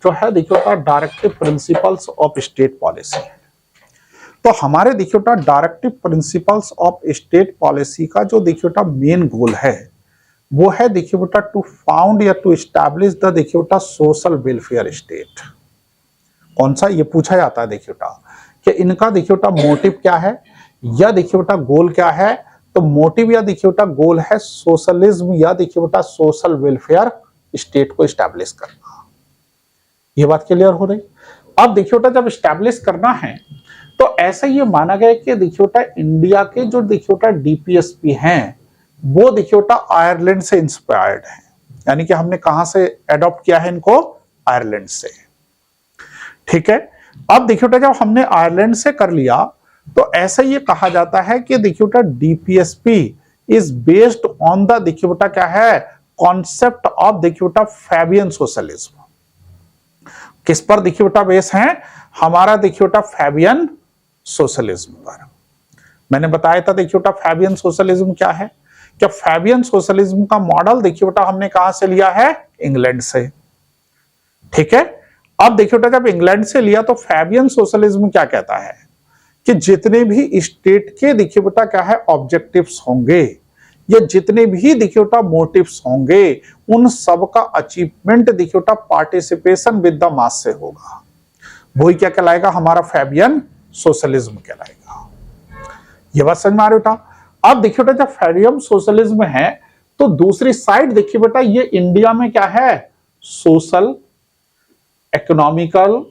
जो है देखिए बेटा directive principles of state policy है। तो हमारे देखिए बेटा directive principles of state policy का जो देखिए बेटा मेन गोल है वो है देखिए बेटा टू फाउंड या टू एस्टैब्लिश द देखिए बेटा सोशल वेलफेयर स्टेट। कौन सा, ये पूछा जाता है देखिए बेटा कि इनका देखिए बेटा मोटिव क्या है या देखिए बेटा गोल क्या है। तो मोटिव या देखिए बेटा गोल है सोशलिज्म या देखिए बेटा सोशल वेलफेयर स्टेट को एस्टैब्लिश करना। ये बात क्लियर हो रही। अब देखिए बेटा जब एस्टैब्लिश करना है तो ऐसा ये माना गया कि देखिए बेटा इंडिया के जो देखिए बेटा डीपीएसपी हैं वो देखिए बेटा आयरलैंड से इंस्पायर्ड है, यानी कि हमने कहां से एडॉप्ट किया है इनको, आयरलैंड से। ठीक है, अब देखिए बेटा जब हमने आयरलैंड से कर लिया तो ऐसा ये कहा जाता है कि देखिए बेटा DPSP is based on the देखिए बेटा क्या है कॉन्सेप्ट ऑफ देखिए बेटा फैबियन सोशलिज्म। किस पर देखिए बेटा बेस है हमारा देखिए बेटा फैबियन सोशलिज्म पर। मैंने बताया था देखिए बेटा फैबियन सोशलिज्म क्या है, क्या फैबियन सोशलिज्म का मॉडल देखिए बेटा हमने कहां से लिया है, इंग्लैंड से। ठीक है, अब देखिए बेटा जब इंग्लैंड से लिया तो फैबियन सोशलिज्म क्या कहता है कि जितने भी स्टेट के देखिए बेटा क्या है ऑब्जेक्टिव्स होंगे या जितने भी देखिए बेटा मोटिव्स होंगे उन सब का अचीवमेंट देखिए बेटा पार्टिसिपेशन विद द मास से होगा। वही क्या कहलाएगा, हमारा फैबियन सोशलिज्म कहलाएगा। ये बात समझ में आ रही बेटा। अब देखिए बेटा जब फैबियन सोशलिज्म है तो दूसरी साइड देखिए बेटा ये इंडिया में क्या है, सोशल इकोनॉमिकल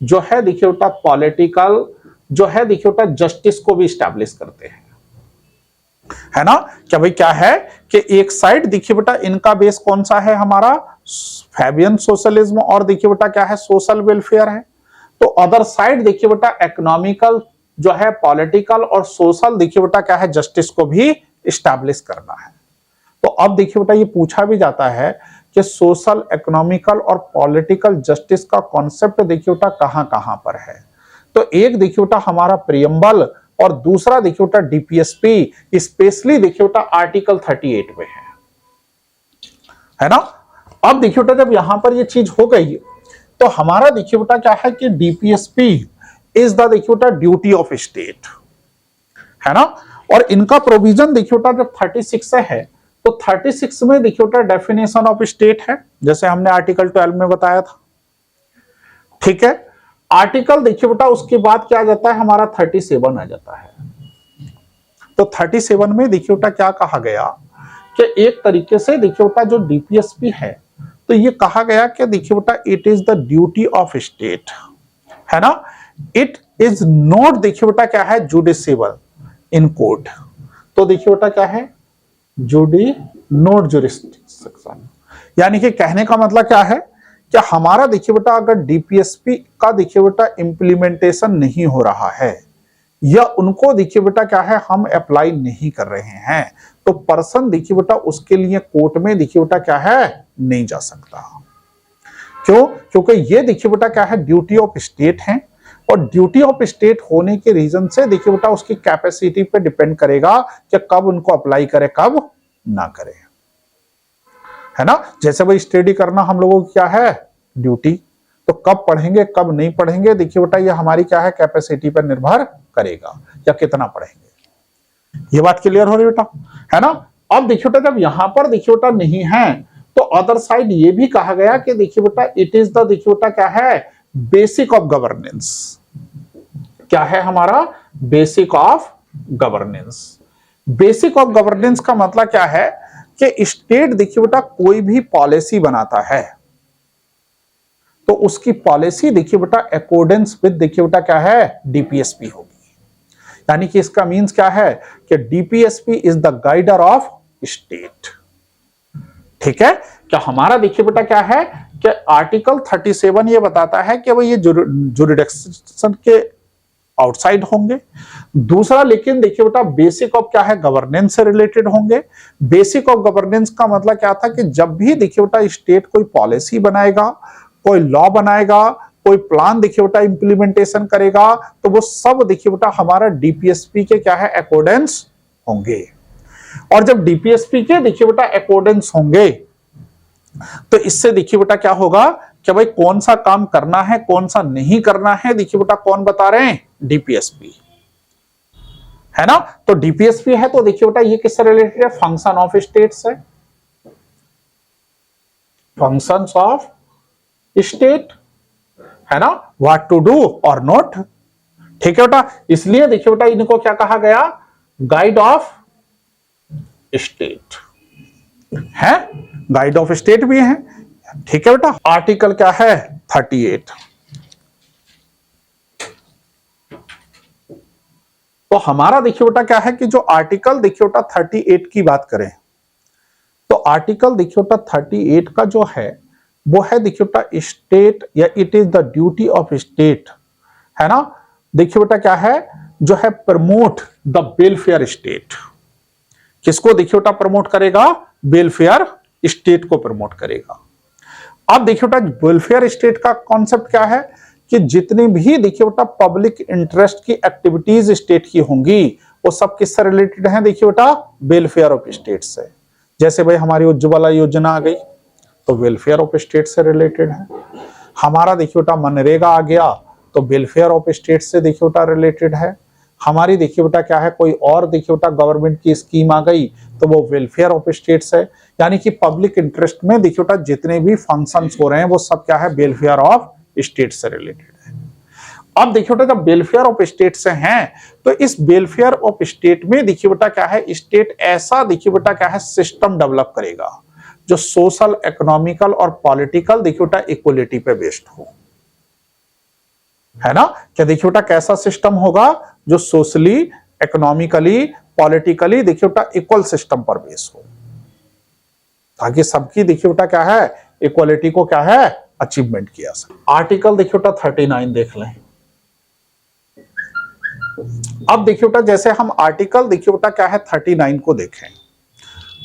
जो है देखिए बेटा पॉलिटिकल जो है देखिए बेटा जस्टिस को भी स्टैब्लिश करते हैं, है ना। क्या भाई क्या है कि एक साइड देखिए बेटा इनका बेस कौन सा है, हमारा फैबियन सोशलिज्म और देखिए बेटा क्या है सोशल वेलफेयर है। तो अदर साइड देखिए बेटा इकोनॉमिकल जो है पॉलिटिकल और सोशल देखिए बेटा क्या है जस्टिस को भी स्टैब्लिश करना है। तो अब देखिए बेटा ये पूछा भी जाता है कि सोशल इकोनॉमिकल और पॉलिटिकल जस्टिस का कॉन्सेप्ट देखिए बेटा कहां कहां पर है। तो एक देखिए बेटा हमारा प्रियम्बल और दूसरा देखिए बेटा डीपीएसपी स्पेशली देखिए बेटा आर्टिकल 38 में है ना। अब देखिए बेटा जब यहां पर ये चीज हो गई तो हमारा देखिए बेटा क्या है कि डीपीएसपी इज द देखिए बेटा ड्यूटी ऑफ स्टेट, है ना। और इनका प्रोविजन देखिए बेटा जब 36 से है तो 36 में देखिए बेटा डेफिनेशन ऑफ स्टेट है जैसे हमने आर्टिकल 12 में बताया था। ठीक है, आर्टिकल देखिए बेटा उसके बाद क्या आ जाता है हमारा 37 आ जाता है। तो 37 में देखिए बेटा क्या कहा गया कि एक तरीके से देखिए बेटा जो डीपीएसपी है तो ये कहा गया कि देखिए बेटा it is the duty of state, है ना। इट इज नॉट देखिए बेटा क्या है जुडिशियबल इन कोर्ट। तो देखिए बेटा क्या है नॉट जुरिस्डिक्शन, यानी कि कहने का मतलब क्या है कि हमारा देखिए बेटा अगर डीपीएसपी का देखिए बेटा इंप्लीमेंटेशन नहीं हो रहा है या उनको देखिए बेटा क्या है हम अप्लाई नहीं कर रहे हैं तो पर्सन देखिए बेटा उसके लिए कोर्ट में देखिए बेटा क्या है नहीं जा सकता। क्यों, क्योंकि ये देखिए बेटा क्या है ड्यूटी ऑफ स्टेट है और ड्यूटी ऑफ स्टेट होने के रीजन से देखिए बेटा उसकी कैपेसिटी पे डिपेंड करेगा कि कब उनको अप्लाई करे कब ना करे, है ना। जैसे भाई स्टडी करना हम लोगों की क्या है ड्यूटी, तो कब पढ़ेंगे कब नहीं पढ़ेंगे देखिए बेटा ये हमारी क्या है कैपेसिटी पर निर्भर करेगा या कितना पढ़ेंगे। ये बात क्लियर हो रही बेटा, है ना। अब देखिए बेटा जब यहां पर देखिए बेटा नहीं है तो अदर साइड ये भी कहा गया कि देखिए बेटा इट इज द देखिए बेटा क्या है बेसिक ऑफ गवर्नेंस। क्या है हमारा basic of governance. Basic of governance का मतलब क्या है कि स्टेट देखिए बेटा कोई भी पॉलिसी बनाता है तो उसकी पॉलिसी देखिए बेटा अकॉर्डेंस विद देखिए बेटा क्या है डीपीएसपी होगी। यानी कि इसका मींस क्या है कि DPSP is the guider of state. ठीक है, क्या हमारा देखिए बेटा क्या है कि आर्टिकल 37 ये बताता है कि भाई ये जुरिडिक्शन के आउटसाइड होंगे। दूसरा लेकिन देखिए बेटा बेसिक ऑफ क्या है गवर्नेंस से रिलेटेड होंगे। बेसिक ऑफ गवर्नेंस का मतलब क्या था कि जब भी देखिए बेटा स्टेट कोई पॉलिसी बनाएगा कोई लॉ बनाएगा कोई प्लान देखिए बेटा इंप्लीमेंटेशन करेगा तो वो सब देखिए बेटा हमारा डीपीएसपी के क्या है अकॉर्डेंस होंगे। और जब डीपीएसपी के देखिए बेटा अकॉर्डेंस होंगे तो इससे देखिए बेटा क्या होगा कि भाई कौन सा काम करना है कौन सा नहीं करना है, देखिए बेटा कौन बता रहे हैं, डीपीएसपी, है ना। तो डीपीएसपी है तो देखिए बेटा ये किससे रिलेटेड है, फंक्शन ऑफ स्टेट्स है, फंक्शंस ऑफ स्टेट, है ना, व्हाट टू डू और नॉट, ठीक है बेटा। इसलिए देखिए बेटा इनको क्या कहा गया, गाइड ऑफ स्टेट है, गाइड ऑफ स्टेट भी है, ठीक है बेटा। आर्टिकल क्या है 38। तो हमारा देखिए बेटा क्या है कि जो आर्टिकल देखिए बेटा 38 की बात करें तो आर्टिकल देखिए बेटा 38 का जो है वो है देखिए बेटा स्टेट या it is the duty of state, है ना। देखिए बेटा क्या है, जो है प्रमोट द वेलफेयर स्टेट, किसको देखिए बेटा प्रमोट करेगा, वेलफेयर स्टेट को प्रमोट करेगा। अब देखिए बेटा वेलफेयर स्टेट का कॉन्सेप्ट क्या है कि जितनी भी देखिए बेटा पब्लिक इंटरेस्ट की एक्टिविटीज स्टेट की होंगी वो सब किससे रिलेटेड है, देखिए बेटा वेलफेयर ऑफ स्टेट से। जैसे भाई हमारी उज्ज्वला योजना आ गई तो वेलफेयर ऑफ स्टेट से रिलेटेड है, हमारा देखिए बेटा मनरेगा आ गया तो वेलफेयर ऑफ स्टेट से देखिए बेटा रिलेटेड है, हमारी देखिए बेटा क्या है कोई और देखिए बेटा गवर्नमेंट की स्कीम आ गई तो वो वेलफेयर ऑफ स्टेट्स है। यानी कि पब्लिक इंटरेस्ट में देखिए बेटा जितने भी फंक्शंस हो रहे हैं वो सब क्या है, वेलफेयर ऑफ स्टेट से रिलेटेड है। अब देखिए बेटा जब वेलफेयर ऑफ स्टेट से हैं तो इस वेलफेयर ऑफ स्टेट में देखिए बेटा क्या है, स्टेट ऐसा देखिए बेटा क्या है सिस्टम डेवलप करेगा जो सोशल, इकोनॉमिकल और पॉलिटिकल देखिए बेटा इक्वलिटी पे बेस्ड हो, है ना। क्या देखिए बेटा कैसा सिस्टम होगा, जो सोशली, इकोनॉमिकली, पॉलिटिकली देखिए बेटा इक्वल सिस्टम पर बेस हो, ताकि सबकी देखिए बेटा क्या है इक्वलिटी को क्या है अचीवमेंट किया सके। आर्टिकल देखिए बेटा 39 देख लें। अब देखिए बेटा जैसे हम आर्टिकल देखिए बेटा क्या है 39 को देखें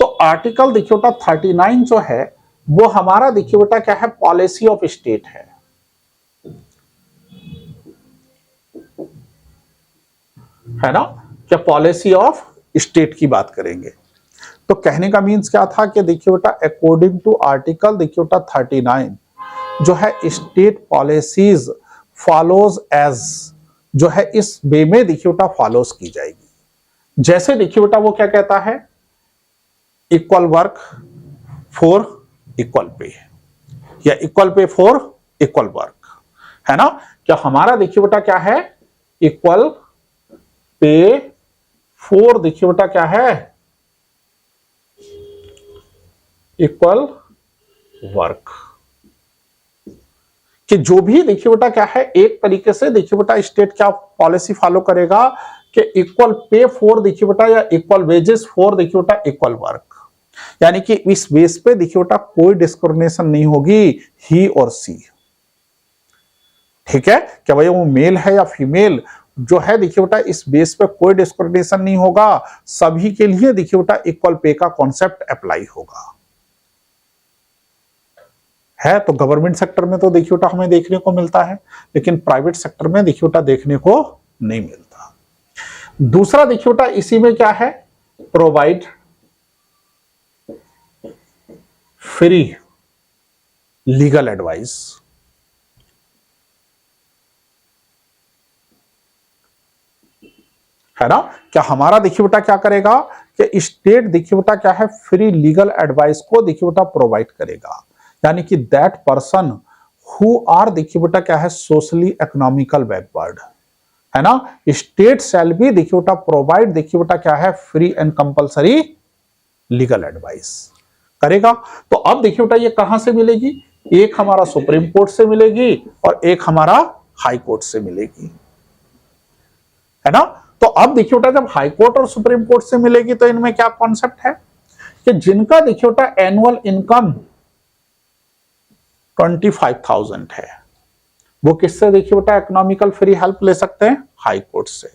तो आर्टिकल देखिए बेटा 39 जो है वो हमारा देखिए बेटा क्या है, पॉलिसी ऑफ स्टेट है ना। क्या पॉलिसी ऑफ स्टेट की बात करेंगे तो कहने का मीन्स क्या था कि देखिए बेटा अकॉर्डिंग टू आर्टिकल देखिए बेटा 39 जो है स्टेट पॉलिसीज फॉलोज एज, जो है इस वे में देखिए बेटा फॉलोज की जाएगी। जैसे देखिए बेटा वो क्या कहता है, equal work for equal pay या equal pay for equal work, है ना। क्या हमारा देखिए बेटा क्या है, इक्वल पे फॉर देखिए बेटा क्या है, इक्वल वर्क, कि जो भी देखिए बेटा क्या है एक तरीके से देखिए बेटा स्टेट क्या पॉलिसी फॉलो करेगा कि इक्वल पे फॉर देखिए बेटा या इक्वल वेजेस फॉर देखिए बेटा इक्वल वर्क, यानी कि इस बेस पे देखिए बेटा कोई डिस्क्रिमिनेशन नहीं होगी ही और सी, ठीक है। क्या भाई वो मेल है या फीमेल, जो है देखिए बेटा इस बेस पे कोई डिस्क्रिमिनेशन नहीं होगा, सभी के लिए देखिए बेटा इक्वल पे का कॉन्सेप्ट अप्लाई होगा, है। तो गवर्नमेंट सेक्टर में तो देखिए बेटा हमें देखने को मिलता है, लेकिन प्राइवेट सेक्टर में देखिए बेटा देखने को नहीं मिलता। दूसरा देखिए बेटा इसी में क्या है, प्रोवाइड फ्री लीगल एडवाइस, है ना। क्या हमारा देखिए बेटा क्या करेगा कि स्टेट देखिए बेटा क्या है फ्री लीगल एडवाइस को देखिए बेटा प्रोवाइड करेगा, यानी कि दैट पर्सन हु आर देखिए बेटा क्या है सोशली इकोनॉमिकल बैकवर्ड, है ना। स्टेट शैल बी देखिए बेटा प्रोवाइड देखिए बेटा क्या है free and compulsory legal advice करेगा। तो अब देखिए बेटा ये कहां से मिलेगी, एक हमारा सुप्रीम कोर्ट से मिलेगी और एक हमारा हाई कोर्ट से मिलेगी, है ना। तो अब देखिए बेटा जब हाई कोर्ट और सुप्रीम कोर्ट से मिलेगी तो इनमें क्या कॉन्सेप्ट है कि जिनका देखिए बेटा एनुअल इनकम 25,000 है वो किससे देखिए बेटा इकोनॉमिकल फ्री हेल्प ले सकते हैं, हाई कोर्ट से।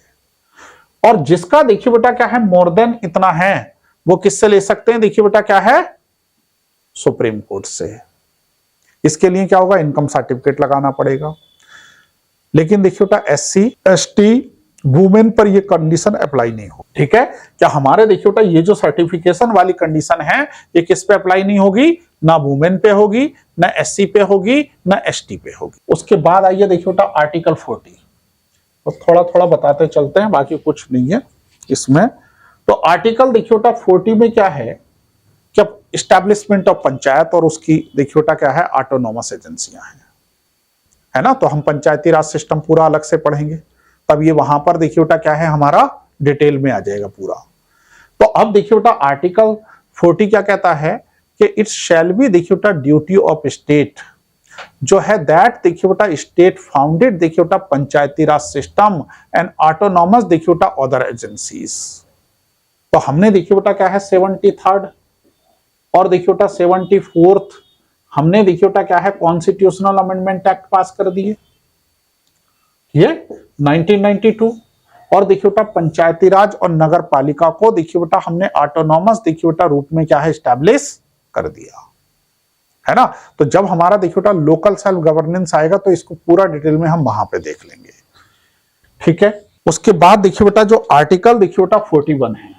और जिसका देखिए बेटा क्या है मोर देन इतना है वो किससे ले सकते हैं, देखिए बेटा क्या है सुप्रीम कोर्ट से। इसके लिए क्या होगा, इनकम सर्टिफिकेट लगाना पड़ेगा। लेकिन देखिए बेटा SC ST वुमेन पर ये कंडीशन अप्लाई नहीं हो, ठीक है। क्या हमारे देखिए बेटा ये जो सर्टिफिकेशन वाली कंडीशन है ये किस पे अप्लाई नहीं होगी, ना वुमेन पे होगी ना SC पे होगी ना ST पे होगी। उसके बाद आइए देखिए बेटा आर्टिकल 40, तो थोड़ा थोड़ा बताते चलते हैं, बाकी कुछ नहीं है इसमें। तो आर्टिकल देखिए बेटा 40 में क्या है कि इस्टेब्लिशमेंट ऑफ पंचायत और उसकी देखिए बेटा क्या है ऑटोनोमस एजेंसियां हैं, है ना। तो हम पंचायती राज सिस्टम पूरा अलग से पढ़ेंगे, तब ये वहां पर देखिए बेटा क्या है हमारा डिटेल में आ जाएगा पूरा। तो अब देखिए बेटा आर्टिकल 40 क्या कहता है कि इट शैल बी देखिए बेटा ड्यूटी ऑफ स्टेट जो है दैट देखिए बेटा स्टेट फाउंडेड देखिए बेटा पंचायती राज सिस्टम एंड ऑटोनॉमस देखिए बेटा अदर एजेंसीज। तो हमने देखिए बेटा क्या है 73rd और देखिए बेटा 74th हमने देखिए बेटा क्या है कॉन्स्टिट्यूशनल अमेंडमेंट एक्ट पास कर दिए, ये 1992। और देखिए बेटा पंचायती राज और नगर पालिका को देखिए बेटा हमने ऑटोनॉमस देखिए बेटा रूप में क्या है स्टैब्लिश कर दिया, है ना। तो जब हमारा देखिए बेटा लोकल सेल्फ गवर्नेंस आएगा तो इसको पूरा डिटेल में हम वहां पे देख लेंगे, ठीक है। उसके बाद देखिए बेटा जो आर्टिकल देखिए बेटा 41 है,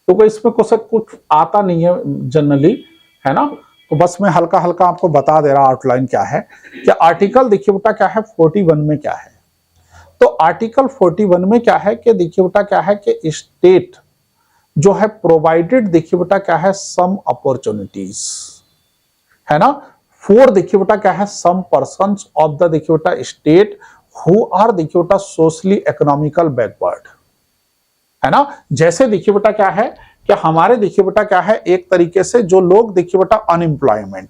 तो इसमें कुछ आता नहीं है जनरली, है ना। तो बस मैं हल्का हल्का आपको बता दे रहा आउटलाइन क्या है कि आर्टिकल देखिए बेटा क्या है 41 में क्या है। तो आर्टिकल 41 में क्या है कि देखिए बेटा क्या है कि स्टेट जो है प्रोवाइडेड देखिए बेटा क्या है सम अपॉर्चुनिटीज, है ना, फॉर देखिए बेटा क्या है सम पर्संस ऑफ द देखिए बेटा स्टेट हु आर देखिए बेटा सोशली इकोनॉमिकल बैकवर्ड, है ना। जैसे देखिए बेटा क्या है कि हमारे देखिए बेटा क्या है एक तरीके से जो लोग देखिए बेटा अनएम्प्लॉयमेंट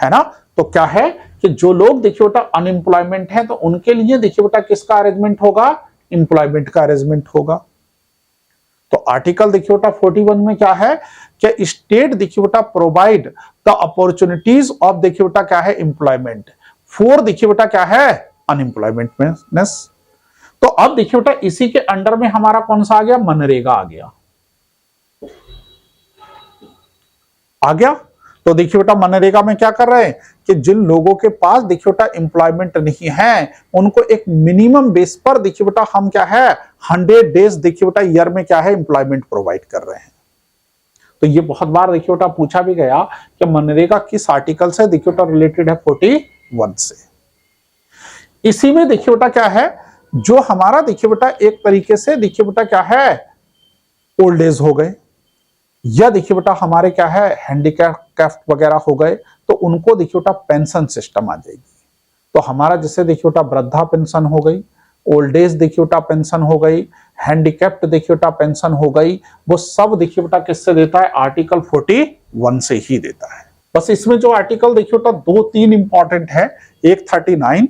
है ना। तो क्या है कि जो लोग देखिए बेटा अनएम्प्लॉयमेंट है तो उनके लिए देखिए बेटा किसका अरेंजमेंट होगा, एम्प्लॉयमेंट का अरेंजमेंट होगा। तो आर्टिकल देखिए बेटा 41 में क्या है कि स्टेट देखिए बेटा प्रोवाइड द अपॉर्चुनिटीज ऑफ देखिए बेटा क्या है एम्प्लॉयमेंट फॉर देखिए बेटा क्या है अनएम्प्लॉयमेंटनेस। तो अब देखिए बेटा इसी के अंडर में हमारा कौन सा आ गया, मनरेगा आ गया। तो देखिए बेटा मनरेगा में क्या कर रहे हैं कि जिन लोगों के पास देखिए बेटा एम्प्लॉयमेंट नहीं है उनको एक मिनिमम बेस पर देखिए बेटा हम क्या है 100 डेज देखिए बेटा ईयर में क्या है एम्प्लॉयमेंट प्रोवाइड कर रहे हैं। तो ये बहुत बार देखिए बेटा पूछा भी गया कि मनरेगा किस आर्टिकल से देखिए बेटा रिलेटेड है, 41 से। इसी में देखिए बेटा क्या है जो हमारा देखिए बेटा एक तरीके से देखिए बेटा क्या है ओल्ड एज हो गए या देखिए बेटा हमारे क्या है हैंडीकैप वगैरह हो गए तो उनको देखिए बेटा पेंशन सिस्टम आ जाएगी। तो हमारा जैसे देखिए बेटा वृद्धा पेंशन हो गई, ओल्ड एज देखिए बेटा पेंशन हो गई, हैंडीकैप्ड देखिए बेटा पेंशन हो गई, वो सब देखिए बेटा किससे देता है, आर्टिकल 41 से ही देता है। बस इसमें जो आर्टिकल देखिए बेटा 2-3 इंपॉर्टेंट है, एक 39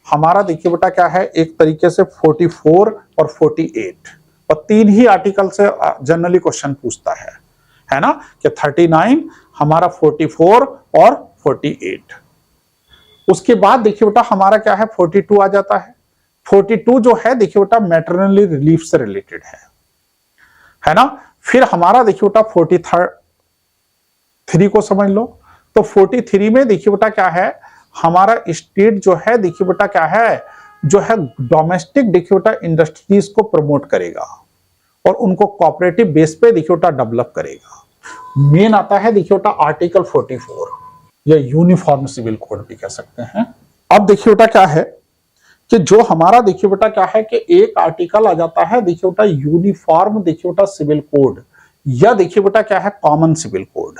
हमारा देखिए बेटा क्या है एक तरीके से 44 और 48 और 3 ही आर्टिकल से जनरली क्वेश्चन पूछता है ना, कि 39 हमारा 44 और 48। उसके बाद देखिए बेटा हमारा क्या है 42 आ जाता है। 42 जो है देखिए बेटा मैटरनली रिलीफ से रिलेटेड है ना। फिर हमारा देखिए बेटा 43 को समझ लो। तो 43 में देखिए बेटा क्या है हमारा स्टेट जो है देखिए बेटा क्या है जो है डोमेस्टिक देखिए बेटा इंडस्ट्रीज को प्रमोट करेगा और उनको कोऑपरेटिव बेस पे देखिए बेटा डेवलप करेगा। मेन आता है देखिए बेटा आर्टिकल 44 या यूनिफॉर्म सिविल कोड भी कह सकते हैं। अब देखिए बेटा क्या है कि जो हमारा देखिए बेटा क्या है कि एक आर्टिकल आ जाता है देखिए बेटा यूनिफॉर्म देखिए बेटा सिविल कोड या देखिए बेटा क्या है कॉमन सिविल कोड,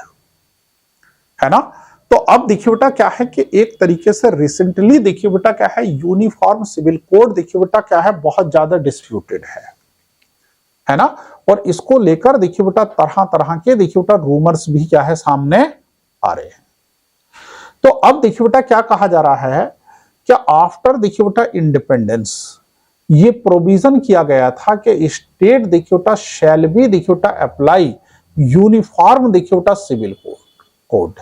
है ना। तो अब देखिए बेटा क्या है कि एक तरीके से रिसेंटली देखिए बेटा क्या है यूनिफॉर्म सिविल कोड देखिए बेटा क्या है बहुत ज्यादा डिस्प्यूटेड है ना। और इसको लेकर देखिए बेटा तरह तरह के देखिए बेटा रूमर्स भी क्या है सामने आ रहे हैं। तो अब देखिए बेटा क्या कहा जा रहा है कि आफ्टर देखिए बेटा इंडिपेंडेंस ये प्रोविजन किया गया था कि स्टेट देखिए बेटा शैल बी देखिए बेटा अप्लाई यूनिफॉर्म देखिए बेटा सिविल कोड।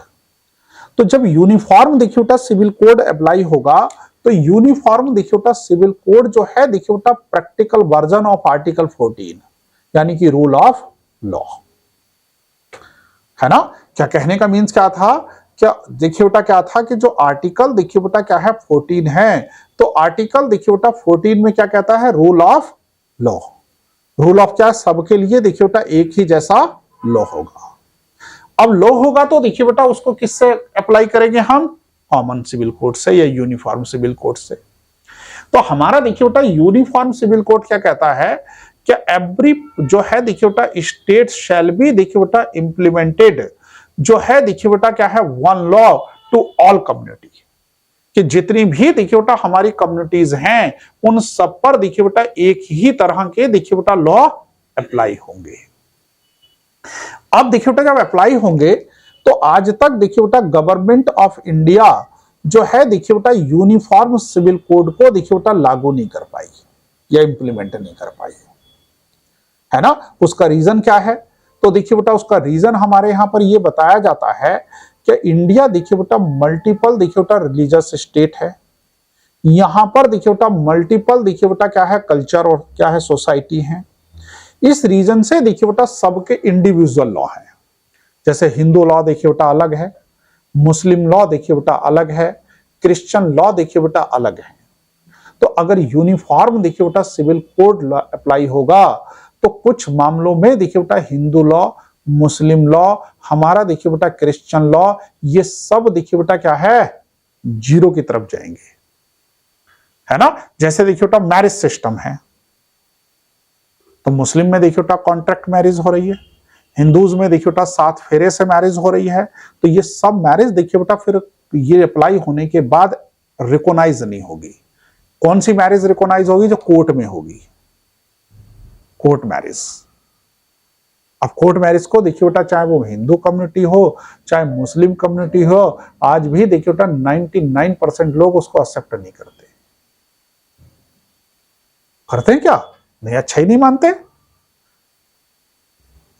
तो जब यूनिफॉर्म देखिए बेटा सिविल कोड अप्लाई होगा तो यूनिफॉर्म देखिए बेटा सिविल कोड जो है देखिए बेटा प्रैक्टिकल वर्जन ऑफ आर्टिकल 14 यानी कि रूल ऑफ लॉ, है ना। क्या कहने का मीन्स क्या था, क्या देखिए बेटा क्या था कि जो आर्टिकल देखिए बेटा क्या है 14 है तो आर्टिकल देखिए बेटा 14 में क्या कहता है rule of law. Rule of क्या सबके लिए देखिए बेटा एक ही जैसा लॉ होगा। अब लॉ होगा तो देखिए बेटा उसको किससे अप्लाई करेंगे हम, कॉमन सिविल कोड से या यूनिफॉर्म सिविल कोड से। तो हमारा देखिए बेटा यूनिफॉर्म सिविल कोड क्या कहता है कि एवरी जो है देखिए बेटा स्टेट शैल बी देखिए बेटा इंप्लीमेंटेड, जो है देखिए बेटा क्या है one law to all community, कि जितनी भी देखिए बेटा हमारी कम्युनिटीज हैं उन सब पर देखिए बेटा एक ही तरह के देखिए बेटा लॉ अप्लाई होंगे। अब देखिए बेटा जब अप्लाई होंगे तो आज तक देखिए बेटा गवर्नमेंट ऑफ इंडिया जो है देखिए बेटा यूनिफॉर्म सिविल कोड को देखिए बेटा लागू नहीं कर पाई या इंप्लीमेंट नहीं कर पाई, है ना। उसका रीजन क्या है, तो देखिए बेटा उसका रीजन हमारे यहां पर यह बताया जाता है कि इंडिया देखिए बेटा मल्टीपल देखिए बेटा रिलीजियस स्टेट है, यहां पर देखिए बेटा मल्टीपल देखिए बेटा क्या है कल्चर और क्या है सोसाइटी है। इस रीजन से देखिए बेटा सबके इंडिविजुअल लॉ है, जैसे हिंदू लॉ देखिए बेटा अलग है, मुस्लिम लॉ देखिए बेटा अलग है, क्रिश्चियन लॉ देखिए बेटा अलग है। तो अगर यूनिफॉर्म देखिए बेटा सिविल कोड अप्लाई होगा तो कुछ मामलों में देखिए बेटा हिंदू लॉ, मुस्लिम लॉ, हमारा देखिए बेटा क्रिश्चियन लॉ, ये सब देखिए बेटा क्या है जीरो की तरफ जाएंगे, है ना। जैसे देखिए बेटा मैरिज सिस्टम है, तो मुस्लिम में देखिए बेटा कॉन्ट्रैक्ट मैरिज हो रही है, हिंदूज में देखिए बेटा 7 फेरे से मैरिज हो रही है, तो ये सब मैरिज देखिए बेटा फिर ये अप्लाई होने के बाद रिकॉग्नाइज नहीं होगी। कौन सी मैरिज रिकॉग्नाइज होगी, जो कोर्ट में होगी, कोर्ट मैरिज। अब कोर्ट मैरिज को देखिए बेटा चाहे वो हिंदू कम्युनिटी हो चाहे मुस्लिम कम्युनिटी हो, आज भी देखिए बेटा 99% लोग उसको एक्सेप्ट नहीं करते। करते हैं क्या, नहीं, अच्छा ही नहीं मानते।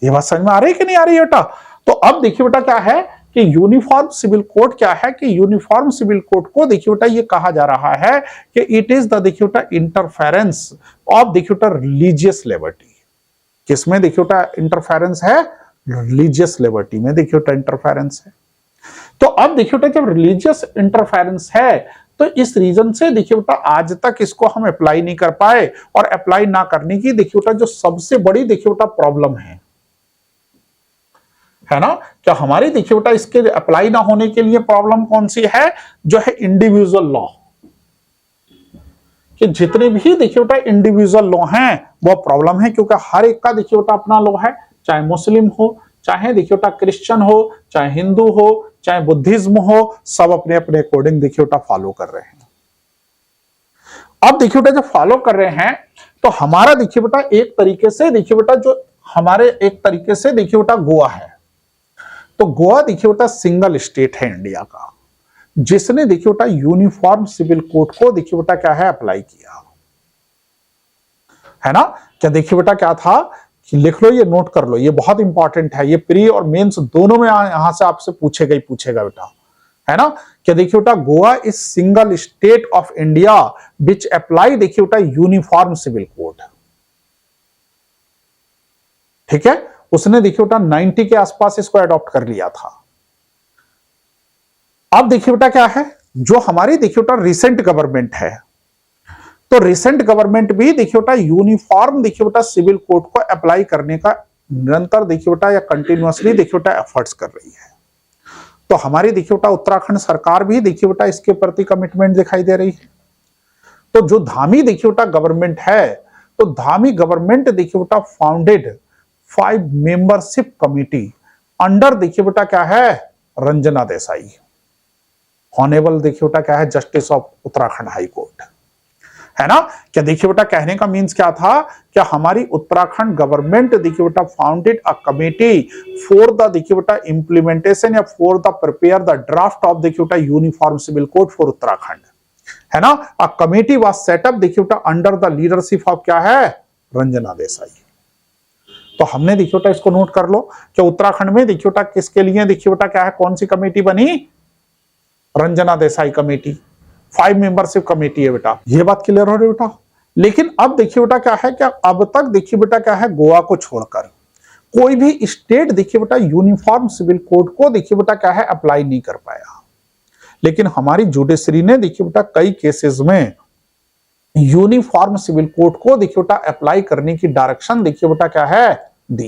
ये बात समझ में आ रही है कि नहीं आ रही है बेटा। तो अब देखिए बेटा क्या है कि यूनिफॉर्म सिविल कोड क्या है, कि यूनिफॉर्म सिविल कोड को देखिए बेटा ये कहा जा रहा है कि इट इज द देखिए बेटा इंटरफेरेंस ऑफ देखिए बेटा रिलीजियस लिबर्टी। किसमें देखिए बेटा इंटरफेरेंस है, रिलीजियस लिबर्टी में देखिए बेटा इंटरफेरेंस है। तो अब देखिए बेटा जब रिलीजियस इंटरफेरेंस है तो इस रीजन से देखिए बेटा आज तक इसको हम अप्लाई नहीं कर पाए, और अप्लाई ना करने की देखिए बेटा जो सबसे बड़ी देखिए बेटा प्रॉब्लम है ना, क्या हमारी देखिए बेटा इसके अप्लाई ना होने के लिए प्रॉब्लम कौन सी है, जो है इंडिविजुअल लॉ, कि जितने भी देखिए बेटा इंडिविजुअल लॉ हैं वो प्रॉब्लम है, क्योंकि हर एक का देखिए बेटा अपना लॉ है, चाहे मुस्लिम हो, चाहे देखिए बेटा क्रिश्चियन हो, चाहे हिंदू हो, चाहे बुद्धिज्म हो, सब अपने अपने अकॉर्डिंग देखिए बेटा फॉलो कर रहे हैं। अब देखिए बेटा जब फॉलो कर रहे हैं तो हमारा देखिए बेटा एक तरीके से देखिए बेटा जो हमारे एक तरीके से देखिए बेटा गोवा है, तो गोवा देखिए बेटा सिंगल स्टेट है इंडिया का जिसने देखिए बेटा यूनिफॉर्म सिविल कोड को देखिए बेटा क्या है अप्लाई किया, है ना। क्या देखिए बेटा क्या था, लिख लो, ये नोट कर लो, ये बहुत इंपॉर्टेंट है, ये प्री और मेंस दोनों में यहां से आपसे पूछेगा ही पूछेगा बेटा, है ना। क्या देखिए बेटा Goa is single state of India which apply देखिए बेटा यूनिफॉर्म सिविल कोड, ठीक है। उसने देखिए बेटा 90 के आसपास इसको अडॉप्ट कर लिया था। अब देखिए बेटा क्या है, जो हमारी देखिए बेटा रिसेंट गवर्नमेंट है, तो रिसेंट गवर्नमेंट भी देखिए बेटा यूनिफॉर्म देखिए बेटा सिविल कोड को अप्लाई करने का निरंतर देखिए बेटा या कंटिन्यूअसली देखिए बेटा एफर्ट्स कर रही है। तो हमारी देखिए बेटा उत्तराखंड सरकार भी देखिए बेटा इसके प्रति कमिटमेंट दिखाई दे रही है। तो जो धामी देखिए बेटा गवर्नमेंट है, तो धामी गवर्नमेंट देखिए बेटा फाउंडेड 5 मेंबरशिप कमिटी अंडर देखिए बेटा क्या है रंजना देसाई, ऑनेबल देखिए बेटा क्या है justice of Uttarakhand high court, है ना। क्या देखिए बेटा कहने का मीन्स क्या था, क्या हमारी उत्तराखंड गवर्नमेंट देखिए बेटा founded a committee for the देखिए बेटा इंप्लीमेंटेशन या for the prepare the draft of देखिए बेटा uniform civil code for Uttarakhand, है ना। अ कमेटी वाज सेटअप देखिए बेटा अंडर द लीडरशिप ऑफ क्या है रंजना देसाई। तो हमने देखिए बेटा इसको नोट कर लो कि उत्तराखंड में देखिए बेटा किसके लिए देखिए बेटा क्या है कौन सी कमेटी बनी, Ranjana Desai committee, 5 membership committee है बेटा। ये बात क्लियर हो रही बेटा। लेकिन अब देखिए बेटा क्या है, क्या अब तक देखिए बेटा क्या है गोवा को छोड़कर कोई भी स्टेट देखिए बेटा यूनिफॉर्म सिविल कोड को देखिए बेटा क्या है अप्लाई नहीं कर पाया। लेकिन हमारी जुडिशरी ने देखिए बेटा कई केसेस में यूनिफॉर्म सिविल कोड को देखिए बेटा अप्लाई करने की डायरेक्शन देखिए बेटा क्या है दी,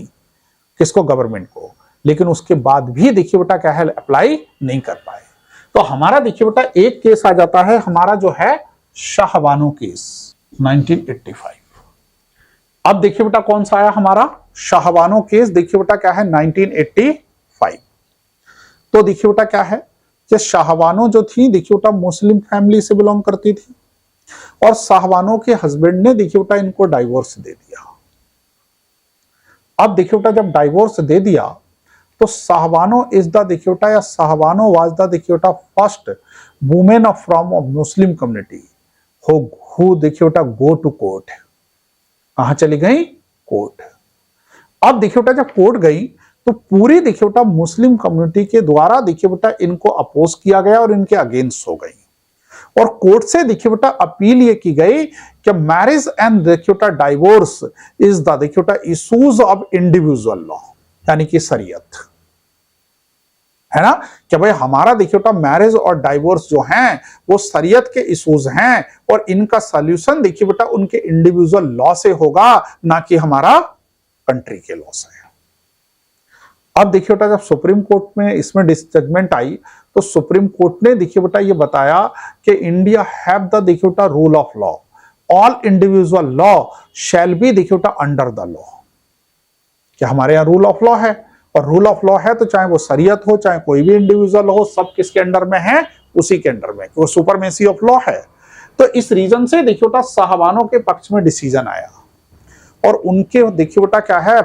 किसको, गवर्नमेंट को। लेकिन उसके बाद भी देखिए बेटा क्या है, अप्लाई नहीं कर पाए। तो हमारा देखिए बेटा एक केस आ जाता है हमारा जो है शाहबानो केस 1985। अब देखिए बेटा कौन सा आया हमारा शाहबानो केस, देखिए बेटा क्या है 1985। तो देखिए बेटा क्या है कि शाहबानो जो थी देखिए बेटा मुस्लिम फैमिली से बिलोंग करती थी और शाहबानो के हस्बैंड ने देखिए बेटा इनको डाइवोर्स दे दिया। अब देखिए बेटा जब डाइवोर्स दे दिया तो शाहबानो इज द देखिए बेटा या शाहबानो वाज द देखिए बेटा first women from Muslim community who देखिए बेटा गो टू कोर्ट। कहां चली गई? कोर्ट। अब देखिए बेटा जब कोर्ट गई तो पूरी देखिए बेटा मुस्लिम कम्युनिटी के द्वारा देखिए बेटा इनको अपोज किया गया और इनके अगेंस्ट हो गई और कोर्ट से देखिए बेटा अपील ये की गई कि मैरिज एंड देखिए बेटा डाइवोर्स इज द देखिए बेटा इश्यूज ऑफ इंडिविजुअल लॉ, यानी कि शरीयत है ना, कि भाई हमारा देखिए बेटा मैरिज और डाइवोर्स जो हैं वो शरीयत के इश्यूज हैं और इनका सॉल्यूशन देखिए बेटा उनके इंडिविजुअल लॉ से होगा, ना कि हमारा कंट्री के लॉ से। अब देखिए बेटा जब सुप्रीम कोर्ट में इसमें जजमेंट आई तो सुप्रीम कोर्ट ने देखिए बेटा ये बताया कि इंडिया हैव द देखिए बेटा rule of law, all individual law shell be देखिए बेटा अंडर द लॉ, कि हमारे यहाँ रूल ऑफ लॉ है और रूल ऑफ लॉ है तो चाहे वो शरीयत हो चाहे कोई भी इंडिविजुअल हो, सब किसके अंडर में है? उसी के अंडर में, वो सुपरमेसी ऑफ लॉ है। तो इस रीजन से देखिए बेटा साहबानों के पक्ष में डिसीजन आया और उनके देखिए बेटा क्या है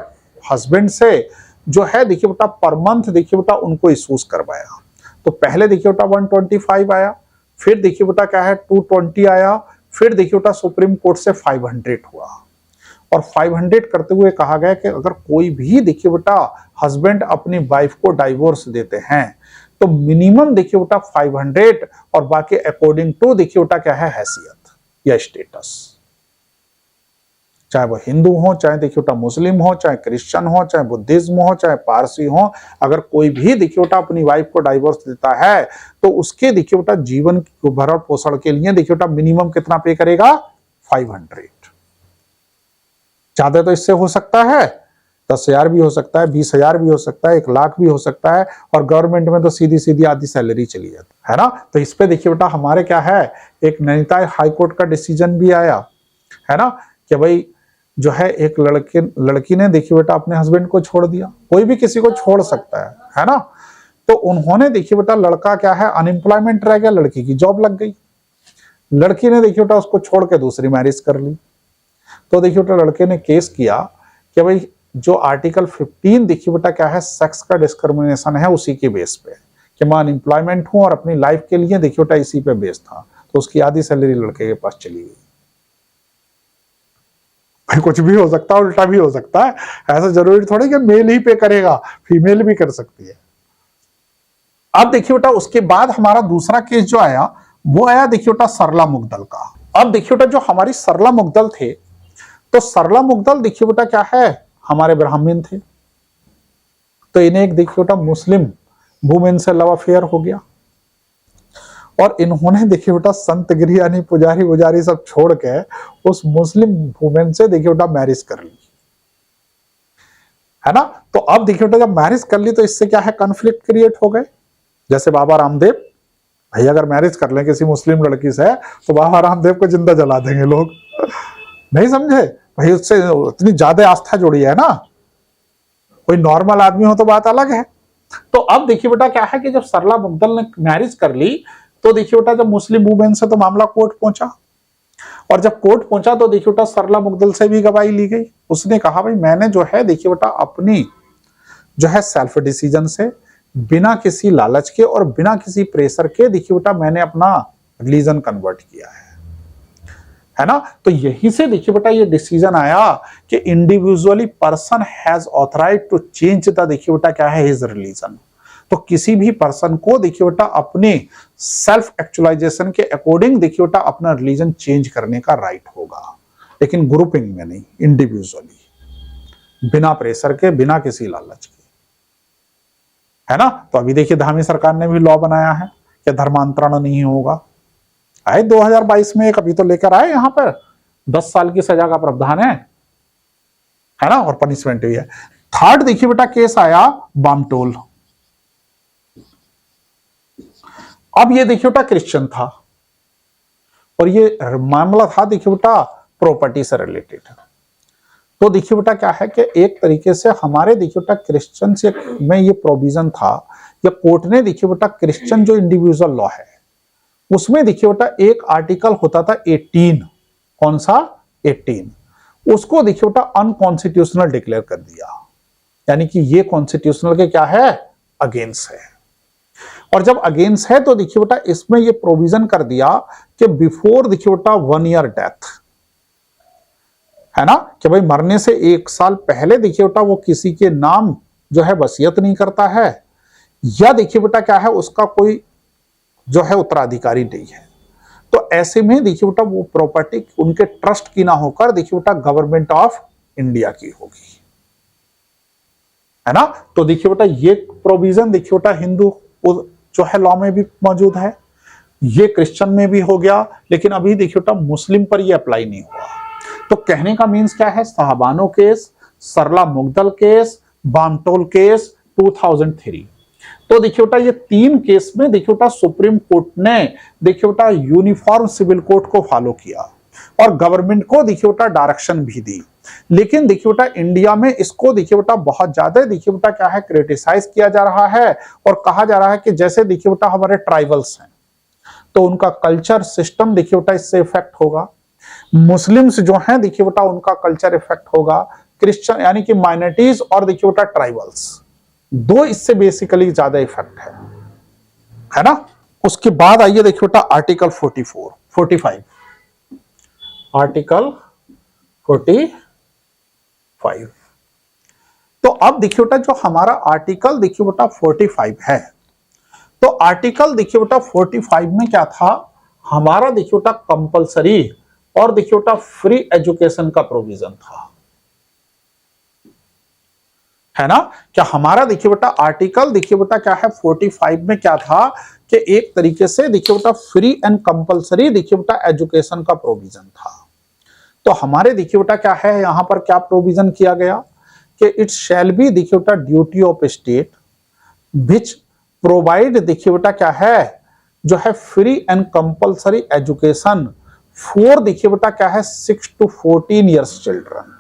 हस्बैंड से जो है देखिए बेटा पर मंथ देखिए बेटा उनको इशूज करवाया। तो पहले देखिए बेटा 125 आया, फिर देखिए बेटा क्या है 220 आया, फिर देखिए बेटा सुप्रीम कोर्ट से 500 हुआ और 500 करते हुए कहा गया कि अगर कोई भी देखिए बेटा हस्बैंड अपनी वाइफ को डाइवोर्स देते हैं तो मिनिमम देखिए बेटा 500 और बाकी अकॉर्डिंग टू देखिए बेटा क्या है हैसियत या स्टेटस, चाहे वो हिंदू हो चाहे देखिए बेटा मुस्लिम हो चाहे क्रिश्चियन हो चाहे बुद्धिज्म हो चाहे पारसी हो, अगर कोई भी देखिए बेटा अपनी वाइफ को डाइवोर्स देता है तो उसके देखिए बेटा जीवन भरण पोषण के लिए देखिए बेटा मिनिमम कितना पे करेगा? 500। ज्यादा तो इससे हो सकता है 10,000 भी हो सकता है, 20,000 भी हो सकता है, 1 लाख भी हो सकता है और गवर्नमेंट में तो सीधी सीधी आधी सैलरी चली जाती है ना। तो इस पे देखिए बेटा हमारे क्या है एक नैनीताल हाई कोर्ट का डिसीजन भी आया है ना कि भाई जो है एक लड़की ने देखिए बेटा अपने हस्बैंड को छोड़ दिया, कोई भी किसी को छोड़ सकता है ना। तो उन्होंने देखिए बेटा लड़का क्या है अनएम्प्लॉयमेंट रह गया, लड़की की जॉब लग गई, लड़की ने देखिए बेटा उसको छोड़ के दूसरी मैरिज कर ली। तो देखिए बेटा लड़के ने केस किया कि भाई जो आर्टिकल 15 देखिए बेटा क्या है सेक्स का डिस्क्रिमिनेशन है उसी के बेस पे कि मैं अनएम्प्लॉयमेंट हूं और अपनी लाइफ के लिए देखिए बेटा इसी पे बेस था, तो उसकी आधी सैलरी लड़के के पास चली गई। भाई कुछ भी हो सकता है, उल्टा भी हो सकता है, ऐसा जरूरी थोड़ी कि मेल ही पे करेगा, फीमेल भी कर सकती है। अब देखिए बेटा उसके बाद हमारा दूसरा केस जो आया वो आया देखिए बेटा सरला मुगदल का। अब देखिए बेटा जो हमारी सरला मुगदल थे तो सरला मुगदल देखिए बेटा क्या है हमारे ब्राह्मण थे, तो इन्हें एक देखिए बेटा मुस्लिम वुमेन से लव अफेयर हो गया और इन्होंने देखिए बेटा संत गिरी यानी पुजारी वुजारी सब छोड़ के उस मुस्लिम वुमेन से देखिए बेटा मैरिज कर ली है ना। तो अब देखिए बेटा जब मैरिज कर ली तो इससे क्या है कॉन्फ्लिक्ट क्रिएट हो गए। जैसे बाबा रामदेव भाई अगर मैरिज कर लें किसी मुस्लिम लड़की से तो बाबा रामदेव को जिंदा जला देंगे लोग, नहीं समझे भाई, उससे इतनी ज्यादा आस्था जुड़ी है ना। कोई नॉर्मल आदमी हो तो बात अलग है। तो अब देखिए बेटा क्या है कि जब सरला मुगदल ने मैरिज कर ली तो देखिए बेटा जब मुस्लिम वुमेन से तो मामला कोर्ट पहुंचा और जब कोर्ट पहुंचा तो देखिए बेटा सरला मुगदल से भी गवाही ली गई। उसने कहा भाई मैंने जो है देखिए बेटा अपनी जो है सेल्फ डिसीजन से बिना किसी लालच के और बिना किसी प्रेशर के देखिए बेटा मैंने अपना रिलीजन कन्वर्ट किया है ना। तो यहीं से देखिए बेटा ये डिसीजन आया कि individually person has authorise to change the देखिए बेटा क्या है हिज रिलीजन। तो किसी भी पर्सन को देखिए बेटा अपने सेल्फ एक्चुअलाइजेशन के अकॉर्डिंग देखिए बेटा अपना रिलीजन चेंज करने का राइट होगा, लेकिन ग्रुपिंग में नहीं, इंडिविजुअली बिना प्रेशर के बिना किसी लालच के, है ना। तो अभी देखिए धामी सरकार ने भी लॉ बनाया है कि धर्मांतरण नहीं होगा, आए 2022 में एक अभी तो लेकर आए यहां पर 10 साल की सजा का प्रावधान है ना और पनिशमेंट भी है। थर्ड देखिए बेटा केस आया बामटोल। अब ये देखिए बेटा क्रिश्चियन था और ये मामला था देखिए बेटा प्रॉपर्टी से रिलेटेड। तो देखिए बेटा क्या है कि एक तरीके से हमारे देखिए बेटा क्रिश्चियन से में ये प्रोविजन था, या कोर्ट ने देखिए बेटा क्रिश्चियन जो इंडिविजुअल लॉ है उसमें देखिए बेटा एक आर्टिकल होता था 18, कौन सा 18, उसको देखिए बेटा अनकॉन्स्टिट्यूशनल डिक्लेयर कर दिया, यानी कि ये कॉन्स्टिट्यूशनल के क्या है, अगेंस्ट है। और जब अगेंस्ट है तो देखिए बेटा इसमें ये प्रोविजन कर दिया कि बिफोर देखिए बेटा 1 ईयर डेथ, है ना, कि भाई मरने से 1 साल पहले देखिए बेटा वो किसी के नाम जो है वसीयत नहीं करता है, या देखिए बेटा क्या है उसका कोई जो है उत्तराधिकारी नहीं है। तो ऐसे में देखिए बेटा वो प्रॉपर्टी उनके ट्रस्ट की ना होकर देखिए बेटा गवर्नमेंट ऑफ इंडिया की होगी, है ना। तो देखिए बेटा ये प्रोविजन देखिए बेटा हिंदू जो है लॉ में भी मौजूद है, ये क्रिश्चियन में भी हो गया, लेकिन अभी देखिए बेटा मुस्लिम पर ये अप्लाई नहीं हुआ। तो कहने का मीन्स क्या है, साहबानो केस, सरला मुगदल केस, बामटोल केस 2003। तो देखिए बेटा ये 3 केस में देखिए बेटा सुप्रीम कोर्ट ने देखिए बेटा यूनिफॉर्म सिविल कोड को फॉलो किया और गवर्नमेंट को देखिए बेटा डायरेक्शन भी दी। लेकिन देखिए बेटा इंडिया में इसको देखिए बेटा बहुत ज्यादा देखिए बेटा क्या है क्रिटिसाइज किया जा रहा है और कहा जा रहा है कि जैसे देखिए बेटा हमारे ट्राइबल्स हैं तो उनका कल्चर सिस्टम देखिए बेटा इससे इफेक्ट होगा, मुस्लिम्स जो हैं देखिए बेटा उनका कल्चर इफेक्ट होगा, क्रिश्चियन यानी कि माइनॉरिटीज और देखिए बेटा ट्राइबल्स दो इससे बेसिकली ज्यादा इफेक्ट है ना। उसके बाद आइए देखिए बेटा आर्टिकल 45 आर्टिकल 45। तो अब देखिए बेटा जो हमारा आर्टिकल देखिए बेटा 45 है, तो आर्टिकल देखिए बेटा 45 में क्या था, हमारा देखिए बेटा कंपलसरी और देखिए बेटा फ्री एजुकेशन का प्रोविजन था, है ना। क्या हमारा देखिए बेटा आर्टिकल देखिए बेटा क्या है 45 में क्या था कि एक तरीके से देखिए बेटा फ्री एंड कंपलसरी देखिए बेटा एजुकेशन का प्रोविजन था। तो हमारे देखिए बेटा क्या है यहां पर क्या प्रोविजन किया गया कि इट शैल बी देखिए बेटा duty of state which provide देखिए बेटा क्या है जो है free and compulsory education for देखिए बेटा क्या है 6 to 14 ईयर्स चिल्ड्रन।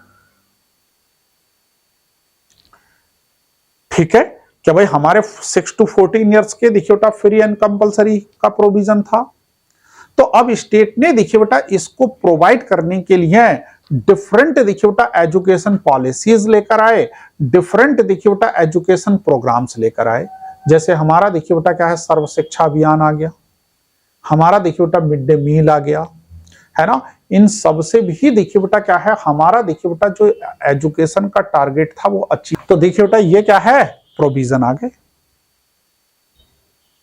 ठीक है, क्या भाई हमारे 6 to 14 ईयर्स के देखिए बेटा फ्री एंड कंपलसरी का प्रोविजन था। तो अब स्टेट ने देखिए बेटा इसको प्रोवाइड करने के लिए डिफरेंट देखिए बेटा एजुकेशन पॉलिसीज लेकर आए, डिफरेंट देखिए बेटा एजुकेशन प्रोग्राम्स लेकर आए। जैसे हमारा देखिए बेटा क्या है सर्व शिक्षा अभियान आ गया, हमारा देखिए बेटा मिड डे मील आ गया, है ना। इन सब से भी देखिए बेटा क्या है हमारा देखिए बेटा जो एजुकेशन का टारगेट था वो अचीव। तो देखिए बेटा ये क्या है प्रोविजन आ गए,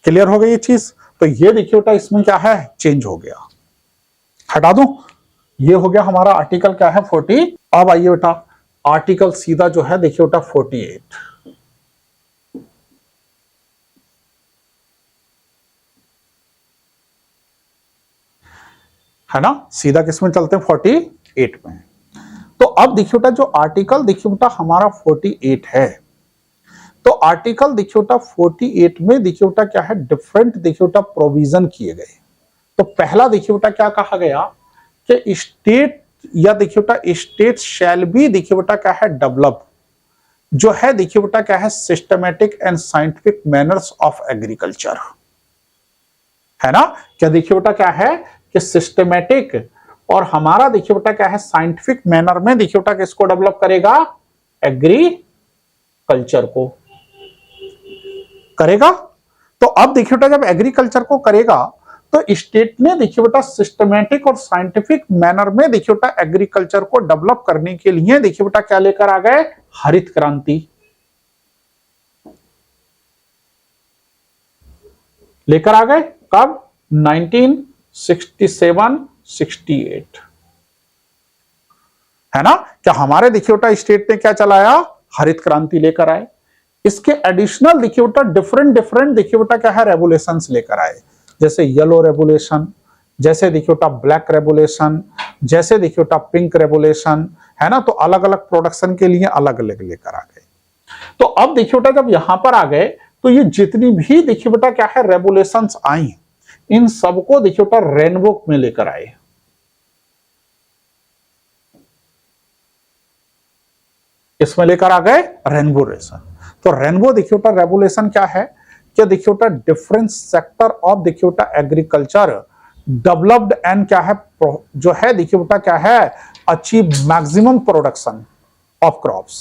क्लियर हो गई ये चीज। तो ये देखिए बेटा इसमें क्या है चेंज हो गया, हटा दूं, ये हो गया हमारा आर्टिकल क्या है 40। अब आइए बेटा आर्टिकल सीधा जो है देखिए बेटा 48, है ना। सीधा किसमें चलते हैं 48 में। तो अब देखिए बेटा जो आर्टिकल देखिए बेटा हमारा 48 है, तो आर्टिकल देखिए बेटा 48 में देखिए बेटा क्या है डिफरेंट देखिए बेटा प्रोविजन किए गए। तो पहला देखिए बेटा क्या कहा गया कि स्टेट या देखिए बेटा स्टेट शैल बी देखिए बेटा क्या है डेवलप जो है देखिए बेटा क्या है systematic and scientific manners of agriculture, है ना। क्या देखिए बेटा क्या है कि सिस्टमेटिक और हमारा देखिए बेटा क्या है साइंटिफिक मैनर में देखिए बेटा किसको डेवलप करेगा, एग्रीकल्चर को करेगा। तो अब देखिए बेटा जब एग्रीकल्चर को करेगा तो स्टेट ने देखिए बेटा सिस्टमेटिक और साइंटिफिक मैनर में देखिए बेटा एग्रीकल्चर को डेवलप करने के लिए देखिए बेटा क्या लेकर आ गए, हरित क्रांति लेकर आ गए। कब 1967-68, है ना। क्या हमारे देखिए बेटा स्टेट ने क्या चलाया, हरित क्रांति लेकर आए। इसके एडिशनल देखिए बेटा डिफरेंट देखिए बेटा क्या है रेगुलेशंस लेकर आए, जैसे येलो रेगुलेशन, जैसे देखिए बेटा ब्लैक रेगुलेशन, जैसे देखिए बेटा पिंक रेगुलेशन, है ना। तो अलग अलग प्रोडक्शन के लिए अलग अलग लेकर आ गए। तो अब देखिए बेटा जब यहां पर आ गए तो ये जितनी भी देखिए बेटा क्या है रेगुलेशंस आई, इन सबको देखिए बेटा रेनबो में लेकर आए। इसमें लेकर आ गए रेनबो रेशन। तो रेनबो देखिए बेटा रेगुलेशन क्या है, क्या देखिए बेटा डिफरेंट सेक्टर ऑफ देखिए बेटा एग्रीकल्चर डेवलप्ड एंड क्या है जो है देखिए बेटा क्या है achieve maximum production of crops.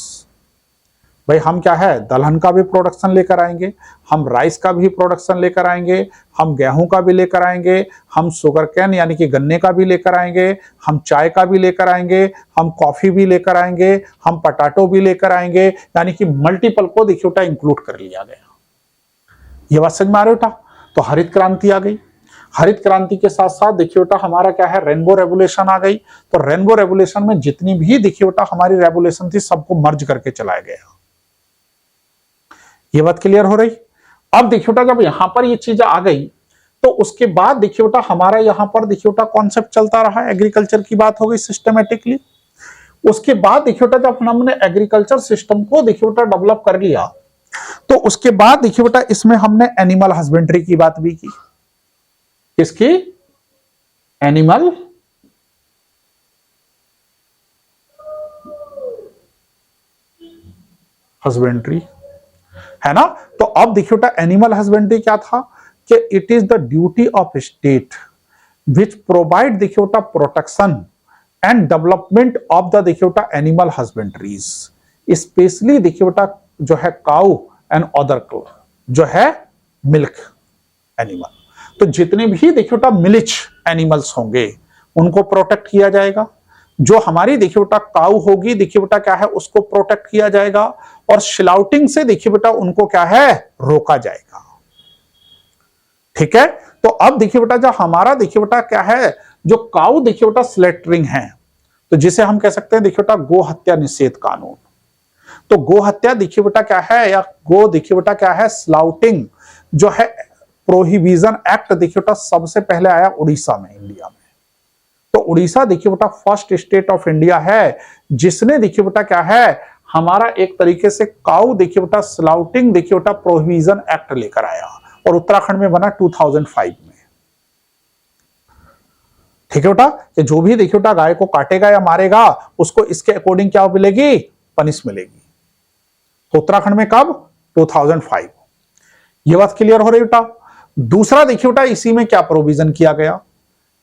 भाई हम क्या है दलहन का भी प्रोडक्शन लेकर आएंगे, हम राइस का भी प्रोडक्शन लेकर आएंगे, हम गेहूं का भी लेकर आएंगे, हम शुगर कैन यानी कि गन्ने का भी लेकर आएंगे, हम चाय का भी लेकर आएंगे, हम कॉफी भी लेकर आएंगे, हम पटाटो भी लेकर आएंगे, यानी कि मल्टीपल को देखिए बेटा इंक्लूड कर लिया गया। ये बात समझ में आ रही बेटा। तो हरित क्रांति आ गई, हरित क्रांति के साथ साथ देखिए बेटा हमारा क्या है रेनबो रेगुलेशन आ गई। तो रेनबो रेगुलेशन में जितनी भी देखिए बेटा हमारी रेगुलेशन थी सबको मर्ज करके चलाया गया। ये बात क्लियर हो रही। अब देखिए बेटा जब यहां पर ये चीज आ गई तो उसके बाद देखिए बेटा हमारा यहां पर देखिए बेटा कॉन्सेप्ट चलता रहा, एग्रीकल्चर की बात हो गई सिस्टमेटिकली। उसके बाद देखिए बेटा जब हमने एग्रीकल्चर सिस्टम को देखिए बेटा डेवलप कर लिया तो उसके बाद देखिए बेटा इसमें हमने एनिमल हस्बेंड्री की बात भी की। किसकी? एनिमल हस्बेंड्री, है ना। तो अब देखिए बेटा एनिमल हस्बेंड्री क्या था कि it is the duty of state which provide देखिए बेटा protection and development of the देखिए बेटा एनिमल हस्बेंड्रीज, स्पेशली देखिए बेटा जो है काउ एंड अदर जो है मिल्क एनिमल। तो जितने भी देखिए बेटा मिलिच एनिमल्स होंगे उनको प्रोटेक्ट किया जाएगा। जो हमारी देखिए बेटा काऊ होगी देखिए बेटा क्या है उसको प्रोटेक्ट किया जाएगा और स्लाउटिंग से देखिए बेटा उनको क्या है रोका जाएगा। ठीक है। तो अब देखिए बेटा जो हमारा देखिए बेटा क्या है जो काऊ देखिए बेटा स्लेटरिंग है, तो जिसे हम कह सकते हैं देखिए बेटा गो हत्या निषेध कानून। तो गो हत्या देखिए बेटा क्या है या गो देखिए बेटा क्या है स्लाउटिंग जो है प्रोहिबिशन एक्ट देखिए बेटा सबसे पहले आया उड़ीसा में, इंडिया में। तो उड़ीसा देखिए बेटा फर्स्ट स्टेट ऑफ इंडिया है जिसने देखिए बेटा क्या है हमारा एक तरीके से काऊ देखिए बेटा स्लाउटिंग देखिए बेटा प्रोहिबिशन एक्ट लेकर आया और उत्तराखंड में बना 2005 में। ठीक है बेटा कि जो भी देखिए बेटा गाय को काटेगा या मारेगा उसको इसके अकॉर्डिंग क्या मिलेगी? पनिश मिलेगी। तो उत्तराखंड में कब? 2005। ये बात क्लियर हो रही बेटा। दूसरा देखिए बेटा इसी में क्या प्रोविजन किया गया,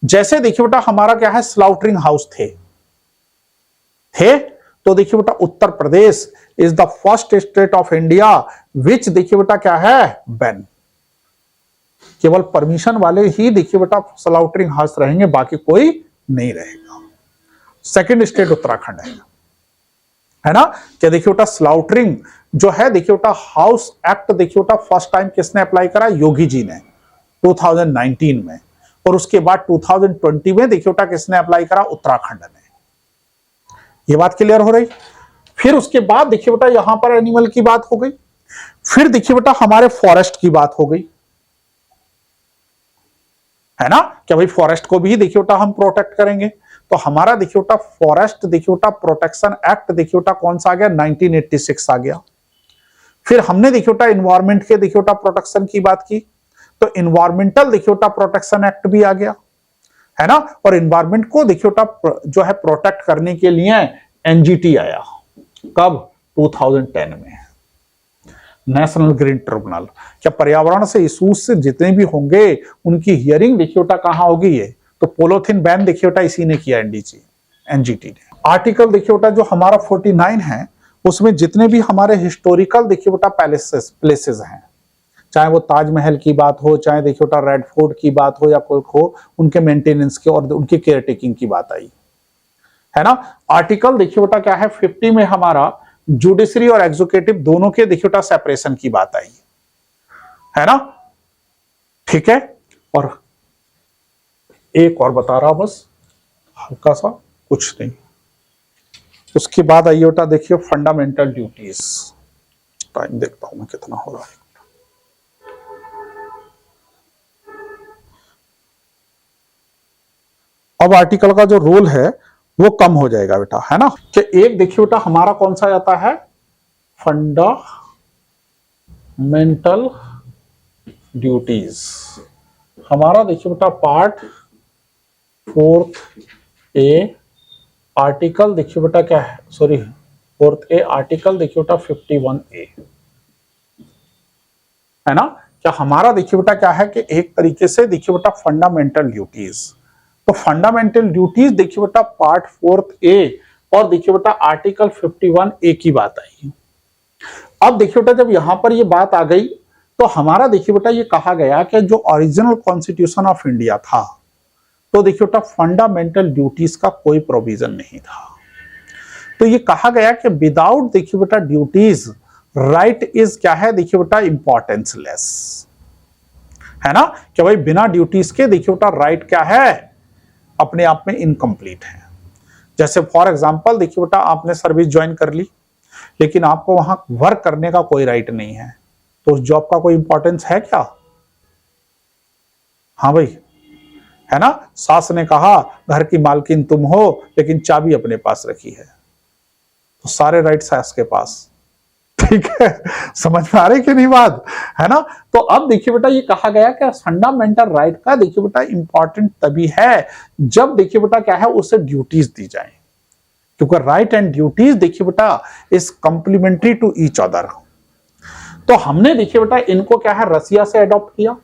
जैसे देखिए बेटा हमारा क्या है स्लाउटरिंग हाउस थे तो देखिए बेटा Uttar Pradesh is the first state of India which देखिए बेटा क्या है बैन, केवल परमिशन वाले ही देखिए बेटा स्लाउटरिंग हाउस रहेंगे, बाकी कोई नहीं रहेगा। सेकंड स्टेट उत्तराखंड है ना। क्या देखिए बेटा स्लाउटरिंग जो है देखिए बेटा हाउस एक्ट देखिए बेटा फर्स्ट टाइम किसने अप्लाई करा? योगी जी ने 2019 में, और उसके बाद 2020 में देखिए बेटा किसने अप्लाई करा? उत्तराखंड ने। ये बात क्लियर हो रही। फिर उसके बाद देखिए बेटा यहां पर एनिमल की बात हो गई, फिर देखिए बेटा हमारे फॉरेस्ट की बात हो गई, है ना। क्या भाई फॉरेस्ट को भी देखिए बेटा हम प्रोटेक्ट करेंगे, तो हमारा देखिए बेटा फॉरेस्ट देखिए बेटा प्रोटेक्शन एक्ट देखिए बेटा कौन सा आ गया? 1986 आ गया। फिर हमने देखिए बेटा इन्वायरमेंट के देखिए बेटा प्रोटेक्शन की बात की, तो इन्वायरमेंटल देखिए बेटा प्रोटेक्शन एक्ट भी आ गया, है ना। और इन्वायरमेंट को देखिए बेटा जो है प्रोटेक्ट करने के लिए एनजीटी आया, कब? 2010 में, नेशनल ग्रीन ट्रिब्यूनल। क्या पर्यावरण से इश्यूज से जितने भी होंगे उनकी हियरिंग देखिए बेटा कहां होगी? ये तो पोलोथीन बैन देखिए बेटा इसी ने किया, एनजीटी ने। आर्टिकल देखिए बेटा जो हमारा 49 है उसमें जितने भी हमारे हिस्टोरिकल देखिए बेटा प्लेसेस हैं, चाहे वो ताजमहल की बात हो, चाहे देखिए बेटा रेड फोर्ट की बात हो या कोई हो, उनके मेंटेनेंस की और उनकी केयर टेकिंग की बात आई, है ना। आर्टिकल देखिए बेटा क्या है 50 में हमारा जुडिशरी और एग्जीक्यूटिव दोनों के देखिए बेटा सेपरेशन की बात आई, है ना। ठीक है। और एक और बता रहा बस हल्का सा, कुछ नहीं। उसके बाद आइए बेटा देखिए फंडामेंटल ड्यूटीज। टाइम देखता हूं मैं कितना हो रहा है। अब आर्टिकल का जो रोल है वो कम हो जाएगा बेटा, है ना। कि एक देखिए बेटा हमारा कौन सा आता है? फंडामेंटल मेंटल ड्यूटीज, हमारा देखिए बेटा पार्ट 4 ए आर्टिकल देखिए बेटा क्या है, सॉरी 4 ए आर्टिकल देखिए बेटा 51 ए, है ना। क्या हमारा देखिए बेटा क्या है कि एक तरीके से देखिए बेटा फंडामेंटल ड्यूटीज, तो फंडामेंटल ड्यूटीज देखिए बेटा पार्ट 4 ए और देखिए बेटा आर्टिकल 51 ए की बात आई। अब देखिए बेटा जब यहां पर ये बात आ गई तो हमारा देखिए बेटा ये कहा गया कि जो ओरिजिनल कॉन्स्टिट्यूशन ऑफ इंडिया था, तो देखिए बेटा फंडामेंटल ड्यूटीज का कोई प्रोविजन नहीं था। तो ये कहा गया कि विदाउट देखिए बेटा ड्यूटीज राइट इज क्या है, देखिए बेटा इंपॉर्टेंस लेस, है ना। कि भाई बिना ड्यूटीज के देखिए बेटा राइट क्या है, अपने आप में इनकम्प्लीट है। जैसे फॉर एग्जांपल देखिए बेटा आपने सर्विस ज्वाइन कर ली, लेकिन आपको वहां वर्क करने का कोई राइट नहीं है, तो उस जॉब का कोई इंपॉर्टेंस है क्या? हाँ भाई, है ना। सास ने कहा घर की मालकिन तुम हो, लेकिन चाबी अपने पास रखी है, तो सारे राइट सास के पास, ठीक है। समझ में आ रही कि नहीं बात, है ना। तो अब देखिए बेटा ये कहा गया कि फंडामेंटल राइट का देखिए बेटा इंपॉर्टेंट तभी है जब देखिए बेटा क्या है उसे ड्यूटीज दी जाए, क्योंकि राइट एंड ड्यूटीज देखिए बेटा is complementary to each other. तो हमने देखिए बेटा इनको क्या है रसिया से अडॉप्ट किया,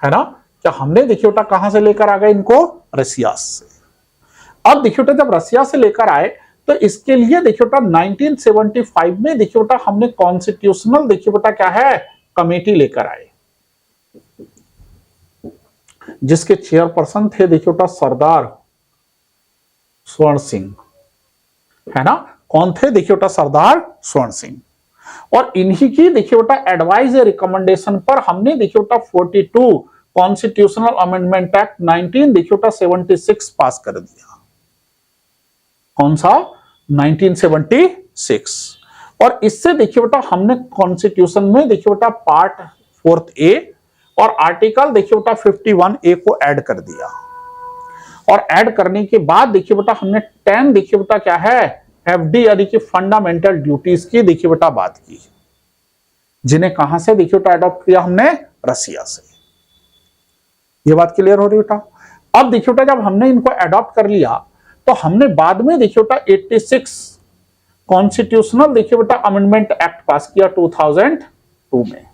है ना। क्या हमने देखिए बेटा कहां से लेकर आ गए इनको, रसिया से। अब देखिए बेटा जब रसिया से लेकर आए तो इसके लिए देखिए बेटा 1975 में देखिए बेटा हमने कॉन्स्टिट्यूशनल देखिए बेटा क्या है कमेटी लेकर आए, जिसके चेयरपर्सन थे देखिए बेटा सरदार स्वर्ण सिंह, है ना। कौन थे, देखिए बेटा सरदार स्वर्ण सिंह। और इन्हीं की देखिए बेटा एडवाइस रिकमेंडेशन पर हमने देखिए बेटा 42 कॉन्स्टिट्यूशनल अमेंडमेंट एक्ट 19 देखिए बेटा 76 पास कर दिया। कौन सा, 1976। और इससे देखिए बेटा हमने कॉन्स्टिट्यूशन में देखिए बेटा पार्ट 4 ए और आर्टिकल देखिए बेटा 51 ए को ऐड कर दिया। और ऐड करने के बाद देखिए बेटा हमने 10 देखिए बेटा क्या है एफडी यानी कि फंडामेंटल ड्यूटीज की देखिए बेटा बात की, जिन्हें कहां से देखिए बेटा अडॉप्ट किया हमने, रसिया से। ये बात क्लियर हो रही बेटा। अब देखिए बेटा जब हमने इनको अडॉप्ट कर लिया तो हमने बाद में देखिए बेटा 86 कॉन्स्टिट्यूशनल देखिए बेटा अमेंडमेंट एक्ट पास किया 2002 में।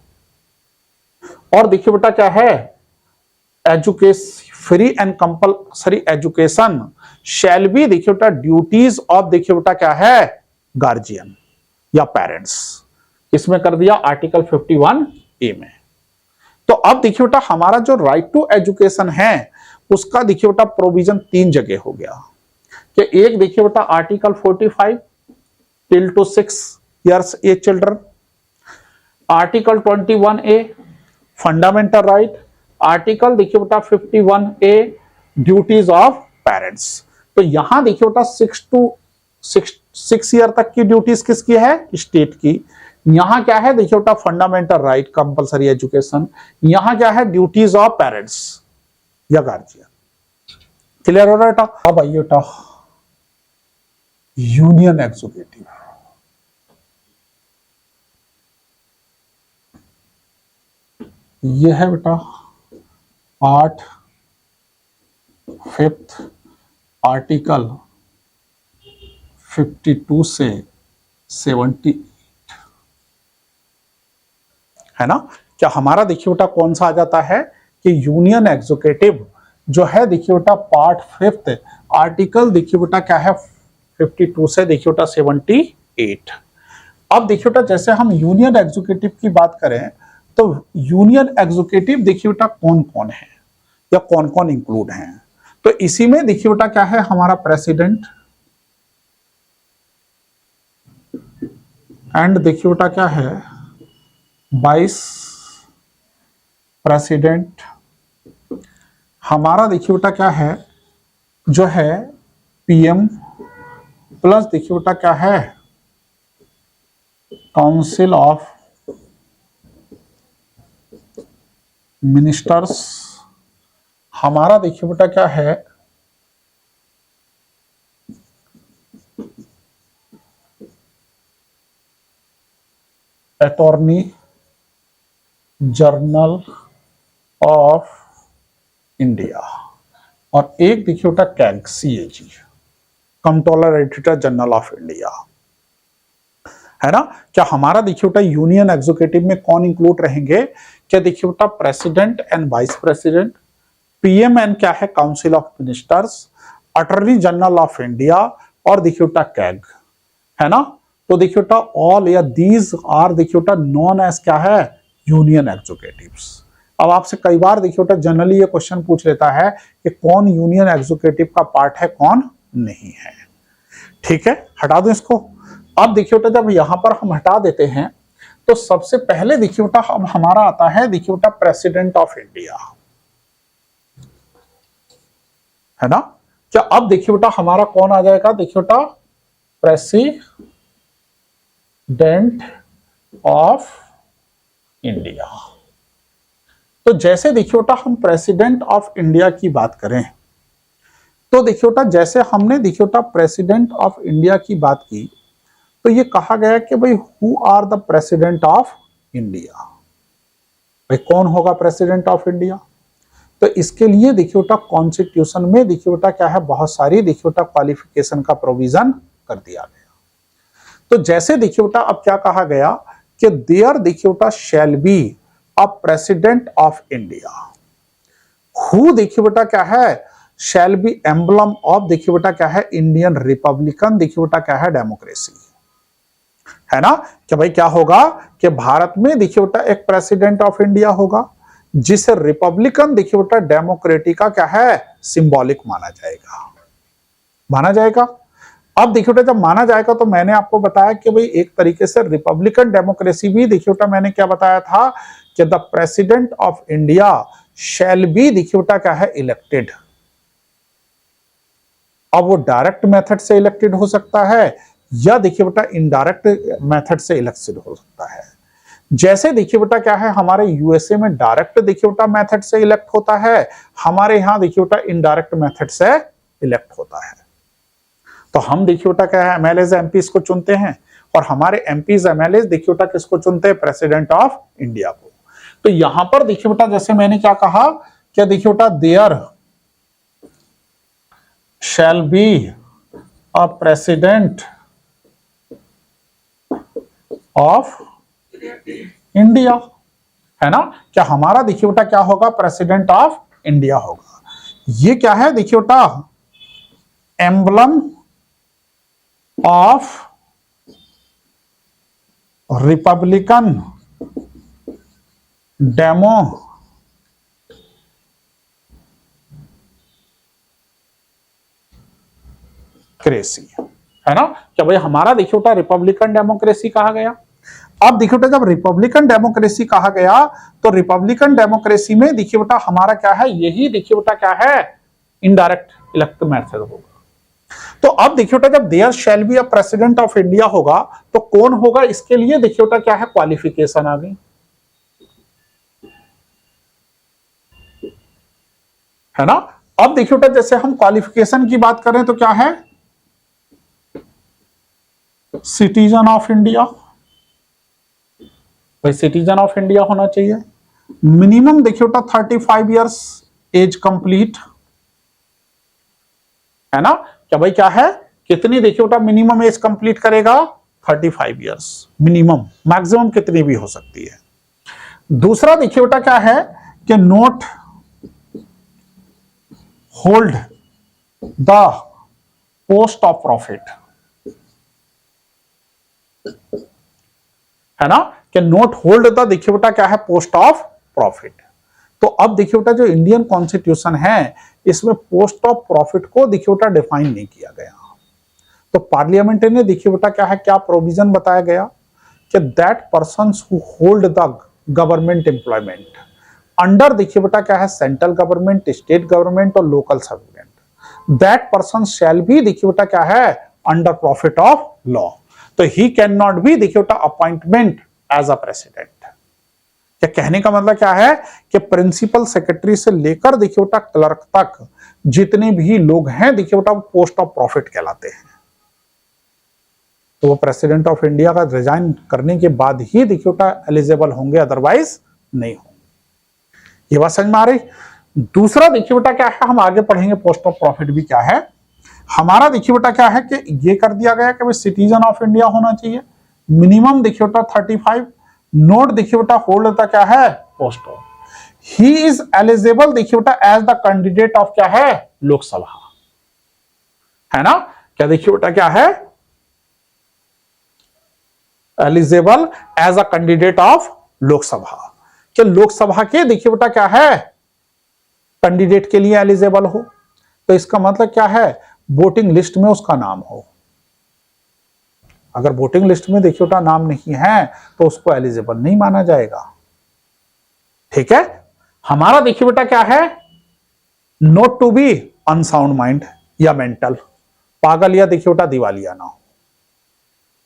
और देखिए बेटा क्या है, education free and compulsory education shell be देखिए बेटा ड्यूटीज ऑफ देखिए बेटा क्या है गार्जियन या पेरेंट्स, इसमें कर दिया आर्टिकल 51 ए में। तो अब देखिए बेटा हमारा जो राइट टू एजुकेशन है उसका देखिए बेटा प्रोविजन 3 जगह हो गया, कि एक देखिए बेटा article 45 till to 6 years age children, article 21 A fundamental right, article देखिए बेटा 51 ए ड्यूटीज ऑफ पेरेंट्स। तो यहां देखिए बेटा 6 ईयर तक की ड्यूटीज किसकी है, स्टेट की। यहां क्या है देखिए बेटा फंडामेंटल राइट कंपलसरी एजुकेशन, यहां क्या है ड्यूटीज ऑफ पेरेंट्स या गार्जियन। क्लियर हो रहा है बेटा। अब आइए बेटा यूनियन एग्जीक्यूटिव। यह है बेटा पार्ट 5 आर्टिकल 52 से 78, है ना। क्या हमारा देखिए बेटा कौन सा आ जाता है कि यूनियन एग्जीक्यूटिव जो है देखिए बेटा पार्ट 5 आर्टिकल देखिए बेटा क्या है 52 से देखिए बेटा 78। अब देखिए बेटा जैसे हम यूनियन एग्जीक्यूटिव की बात करें तो यूनियन एग्जीक्यूटिव देखिए बेटा कौन कौन है या कौन कौन इंक्लूड हैं। तो इसी में देखिए बेटा क्या है हमारा प्रेसिडेंट एंड देखिए बेटा क्या है वाइस प्रेसिडेंट। हमारा देखिए बेटा क्या है जो है पीएम प्लस देखिए बेटा क्या है काउंसिल ऑफ मिनिस्टर्स। हमारा देखिए बेटा क्या है अटॉर्नी जनरल ऑफ इंडिया, और एक देखिए बेटा CAG, CAG, controller editor general of India, है ना। क्या हमारा देखिए बेटा यूनियन एग्जीक्यूटिव में कौन इंक्लूड रहेंगे? क्या देखिए बेटा president and vice president, PM and क्या है council of ministers, attorney general of India, और देखिए बेटा कैग, है ना। तो देखिए बेटा ऑल या दीज आर देखिए बेटा नॉन एज क्या है यूनियन एग्जीक्यूटिव्स। अब आपसे कई बार देखिए बेटा जनरली ये क्वेश्चन पूछ लेता है कि कौन यूनियन एग्जीक्यूटिव का पार्ट है कौन नहीं है। ठीक है, हटा दो इसको। अब देखिए बेटा जब यहां पर हम हटा देते हैं तो सबसे पहले देखिए बेटा अब हमारा आता है देखिए बेटा प्रेसिडेंट ऑफ इंडिया, है ना। क्या अब देखिए बेटा हमारा कौन आ जाएगा? देखिए बेटा प्रेसिडेंट ऑफ इंडिया। तो जैसे देखिए बेटा हम प्रेसिडेंट ऑफ इंडिया की बात करें तो देखिए बेटा जैसे हमने देखिए बेटा प्रेसिडेंट ऑफ इंडिया की बात की तो ये कहा गया कि भाई who are the president of India, भाई कौन होगा प्रेसिडेंट ऑफ इंडिया। तो इसके लिए देखिए बेटा कॉन्स्टिट्यूशन में देखिए बेटा क्या है बहुत सारी देखिए बेटा क्वालिफिकेशन का प्रोविजन कर दिया गया। तो जैसे देखिए बेटा अब क्या कहा गया कि देयर देखिए बेटा शैल be a president of India who देखिए बेटा क्या है शैल बी एम्बलम ऑफ देखिए बेटा क्या है इंडियन रिपब्लिकन देखिए बेटा क्या है डेमोक्रेसी, है ना। कि भाई क्या होगा कि भारत में देखिए बेटा एक प्रेसिडेंट ऑफ इंडिया होगा जिसे रिपब्लिकन देखिए बेटा डेमोक्रेटी का क्या है सिंबॉलिक माना जाएगा। अब देखिए बेटा जब माना जाएगा तो मैंने आपको बताया कि भाई एक तरीके से रिपब्लिकन डेमोक्रेसी भी देखिए बेटा मैंने क्या बताया था कि the president of India shall be देखिए बेटा क्या है इलेक्टेड। अब वो डायरेक्ट मेथड से इलेक्टेड हो सकता है या देखिए बेटा इनडायरेक्ट मेथड से इलेक्टेड हो सकता है। जैसे देखिए बेटा क्या है हमारे यूएसए में डायरेक्ट देखिए बेटा मेथड से इलेक्ट होता है, हमारे यहां देखिए बेटा इनडायरेक्ट मेथड से इलेक्ट होता है। तो हम देखिए बेटा क्या है एमएलएज एमपीज को चुनते हैं और हमारे एमपीज एमएलएज देखिए बेटा किसको चुनते हैं प्रेसिडेंट ऑफ इंडिया को। तो यहां पर देखिए बेटा जैसे मैंने क्या कहा क्या देखिए बेटा there shall be a president of India, है ना। क्या हमारा देखिए बेटा क्या होगा प्रेसिडेंट ऑफ इंडिया होगा। ये क्या है देखिए बेटा एम्बलम ऑफ रिपब्लिकन डेमोक्रेसी, है ना। क्या भाई हमारा देखिए बेटा रिपब्लिकन डेमोक्रेसी कहा गया। अब देखिए बेटा जब रिपब्लिकन डेमोक्रेसी कहा गया तो रिपब्लिकन डेमोक्रेसी में देखिए बेटा हमारा क्या है यही देखिए बेटा क्या है इनडायरेक्ट इलेक्ट मेथड होगा। तो अब देखिए बेटा जब there shall be a president of India होगा तो कौन होगा इसके लिए देखिए बेटा क्या है क्वालिफिकेशन आ गई, है ना। अब देखिए बेटा जैसे हम क्वालिफिकेशन की बात करें तो क्या है सिटीजन ऑफ इंडिया, भाई सिटीजन ऑफ इंडिया होना चाहिए। मिनिमम देखिए बेटा 35 इयर्स एज कंप्लीट, है ना। क्या भाई क्या है कितनी देखिए बेटा मिनिमम एज कंप्लीट करेगा 35 इयर्स मिनिमम, मैक्सिमम कितनी भी हो सकती है। दूसरा देखिए बेटा क्या है कि note hold the post of profit, है ना। कि नोट होल्ड द देखिए बेटा क्या है पोस्ट ऑफ प्रॉफिट। तो अब देखिए बेटा जो इंडियन कॉन्स्टिट्यूशन है इसमें पोस्ट ऑफ प्रॉफिट को देखिए बेटा डिफाइन नहीं किया गया। तो पार्लियामेंट ने देखिए बेटा क्या है क्या प्रोविजन बताया गया कि that persons who hold the government employment under देखिए बेटा क्या है सेंट्रल गवर्नमेंट स्टेट गवर्नमेंट और local servant that person shall be देखिए बेटा क्या है अंडर प्रॉफिट ऑफ लॉ। तो ही कैन नॉट बी देखिए बेटा अपॉइंटमेंट एज अ प्रेसिडेंट। क्या कहने का मतलब क्या है कि प्रिंसिपल सेक्रेटरी से लेकर देखिए बेटा क्लर्क तक जितने भी लोग हैं देखिए बेटा पोस्ट ऑफ प्रॉफिट कहलाते हैं। तो वो प्रेसिडेंट ऑफ इंडिया का रिजाइन करने के बाद ही देखिए बेटा एलिजिबल होंगे, अदरवाइज नहीं होंगे। ये बात समझ में आ रही। दूसरा देखिए बेटा क्या है, हम आगे पढ़ेंगे पोस्ट ऑफ प्रॉफिट भी क्या है। हमारा देखिए बेटा क्या है कि ये कर दिया गया कि भाई सिटीजन ऑफ इंडिया होना चाहिए, मिनिमम देखिए बेटा 35, नोट देखिए बेटा होल्ड होता क्या है post of, he is eligible देखिए बेटा एज द कैंडिडेट ऑफ क्या है लोकसभा, है ना। क्या देखिए बेटा क्या है, eligible as a candidate of Lok Sabha, कि लोकसभा के देखिए बेटा क्या है कैंडिडेट के लिए एलिजिबल हो। तो इसका मतलब क्या है, वोटिंग लिस्ट में उसका नाम हो। अगर वोटिंग लिस्ट में देखिए बेटा नाम नहीं है तो उसको एलिजिबल नहीं माना जाएगा। ठीक है। हमारा देखिए बेटा क्या है, not to be unsound mind या मेंटल, पागल या देखिए बेटा दिवालिया ना हो।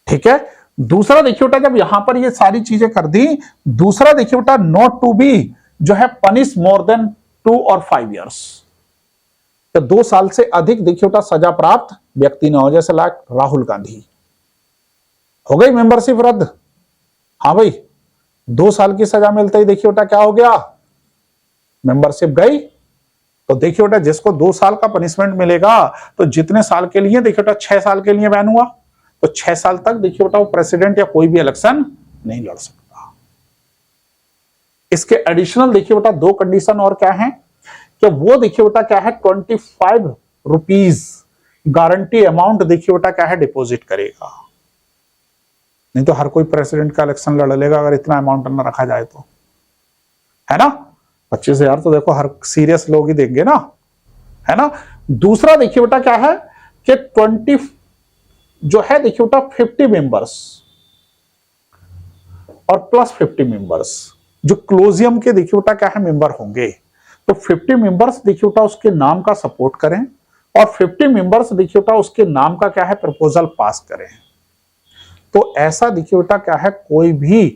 ठीक है। दूसरा देखिए बेटा जब यहां पर ये सारी चीजें कर दी, दूसरा देखिए बेटा नॉट टू बी जो है पनिश मोर देन 2 और 5 ईयर्स, तो 2 साल से अधिक देखिए बेटा सजा प्राप्त व्यक्ति न हो, जैसे लाइक राहुल गांधी, हो गई मेंबरशिप रद्द। हाँ भाई, 2 साल की सजा मिलते ही देखिए बेटा क्या हो गया, मेंबरशिप गई। तो देखिए बेटा जिसको 2 साल का पनिशमेंट मिलेगा तो जितने साल के लिए देखिए बेटा 6 साल के लिए बैन हुआ, तो 6 साल तक देखिए बेटा वो प्रेसिडेंट या कोई भी इलेक्शन नहीं लड़ सकता। इसके एडिशनल देखिए बेटा 2 कंडीशन और क्या है, कि वो देखिए बेटा क्या है 25 रुपीज गारंटी अमाउंट देखिए बेटा क्या है डिपॉजिट करेगा। नहीं तो हर कोई प्रेसिडेंट का इलेक्शन लड़ लेगा अगर इतना अमाउंट न रखा जाए तो, है ना। 25,000 तो देखो हर सीरियस लोग ही देंगे ना, है ना। दूसरा देखिए बेटा क्या है कि 20 जो है देखिए बेटा 50 मेंबर्स और प्लस 50 मेंबर्स जो क्लोजियम के देखिए बेटा क्या है मेंबर होंगे, तो 50 मेंबर्स देखिए बेटा उसके नाम का सपोर्ट करें और 50 मेंबर्स देखिए बेटा उसके नाम का क्या है प्रपोजल पास करें। तो ऐसा देखिए बेटा क्या है कोई भी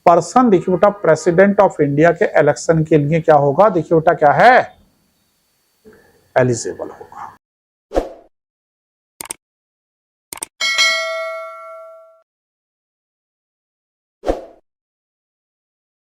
पर्सन देखिए बेटा प्रेसिडेंट ऑफ इंडिया के इलेक्शन के लिए क्या होगा देखिए बेटा क्या है एलिजिबल होगा।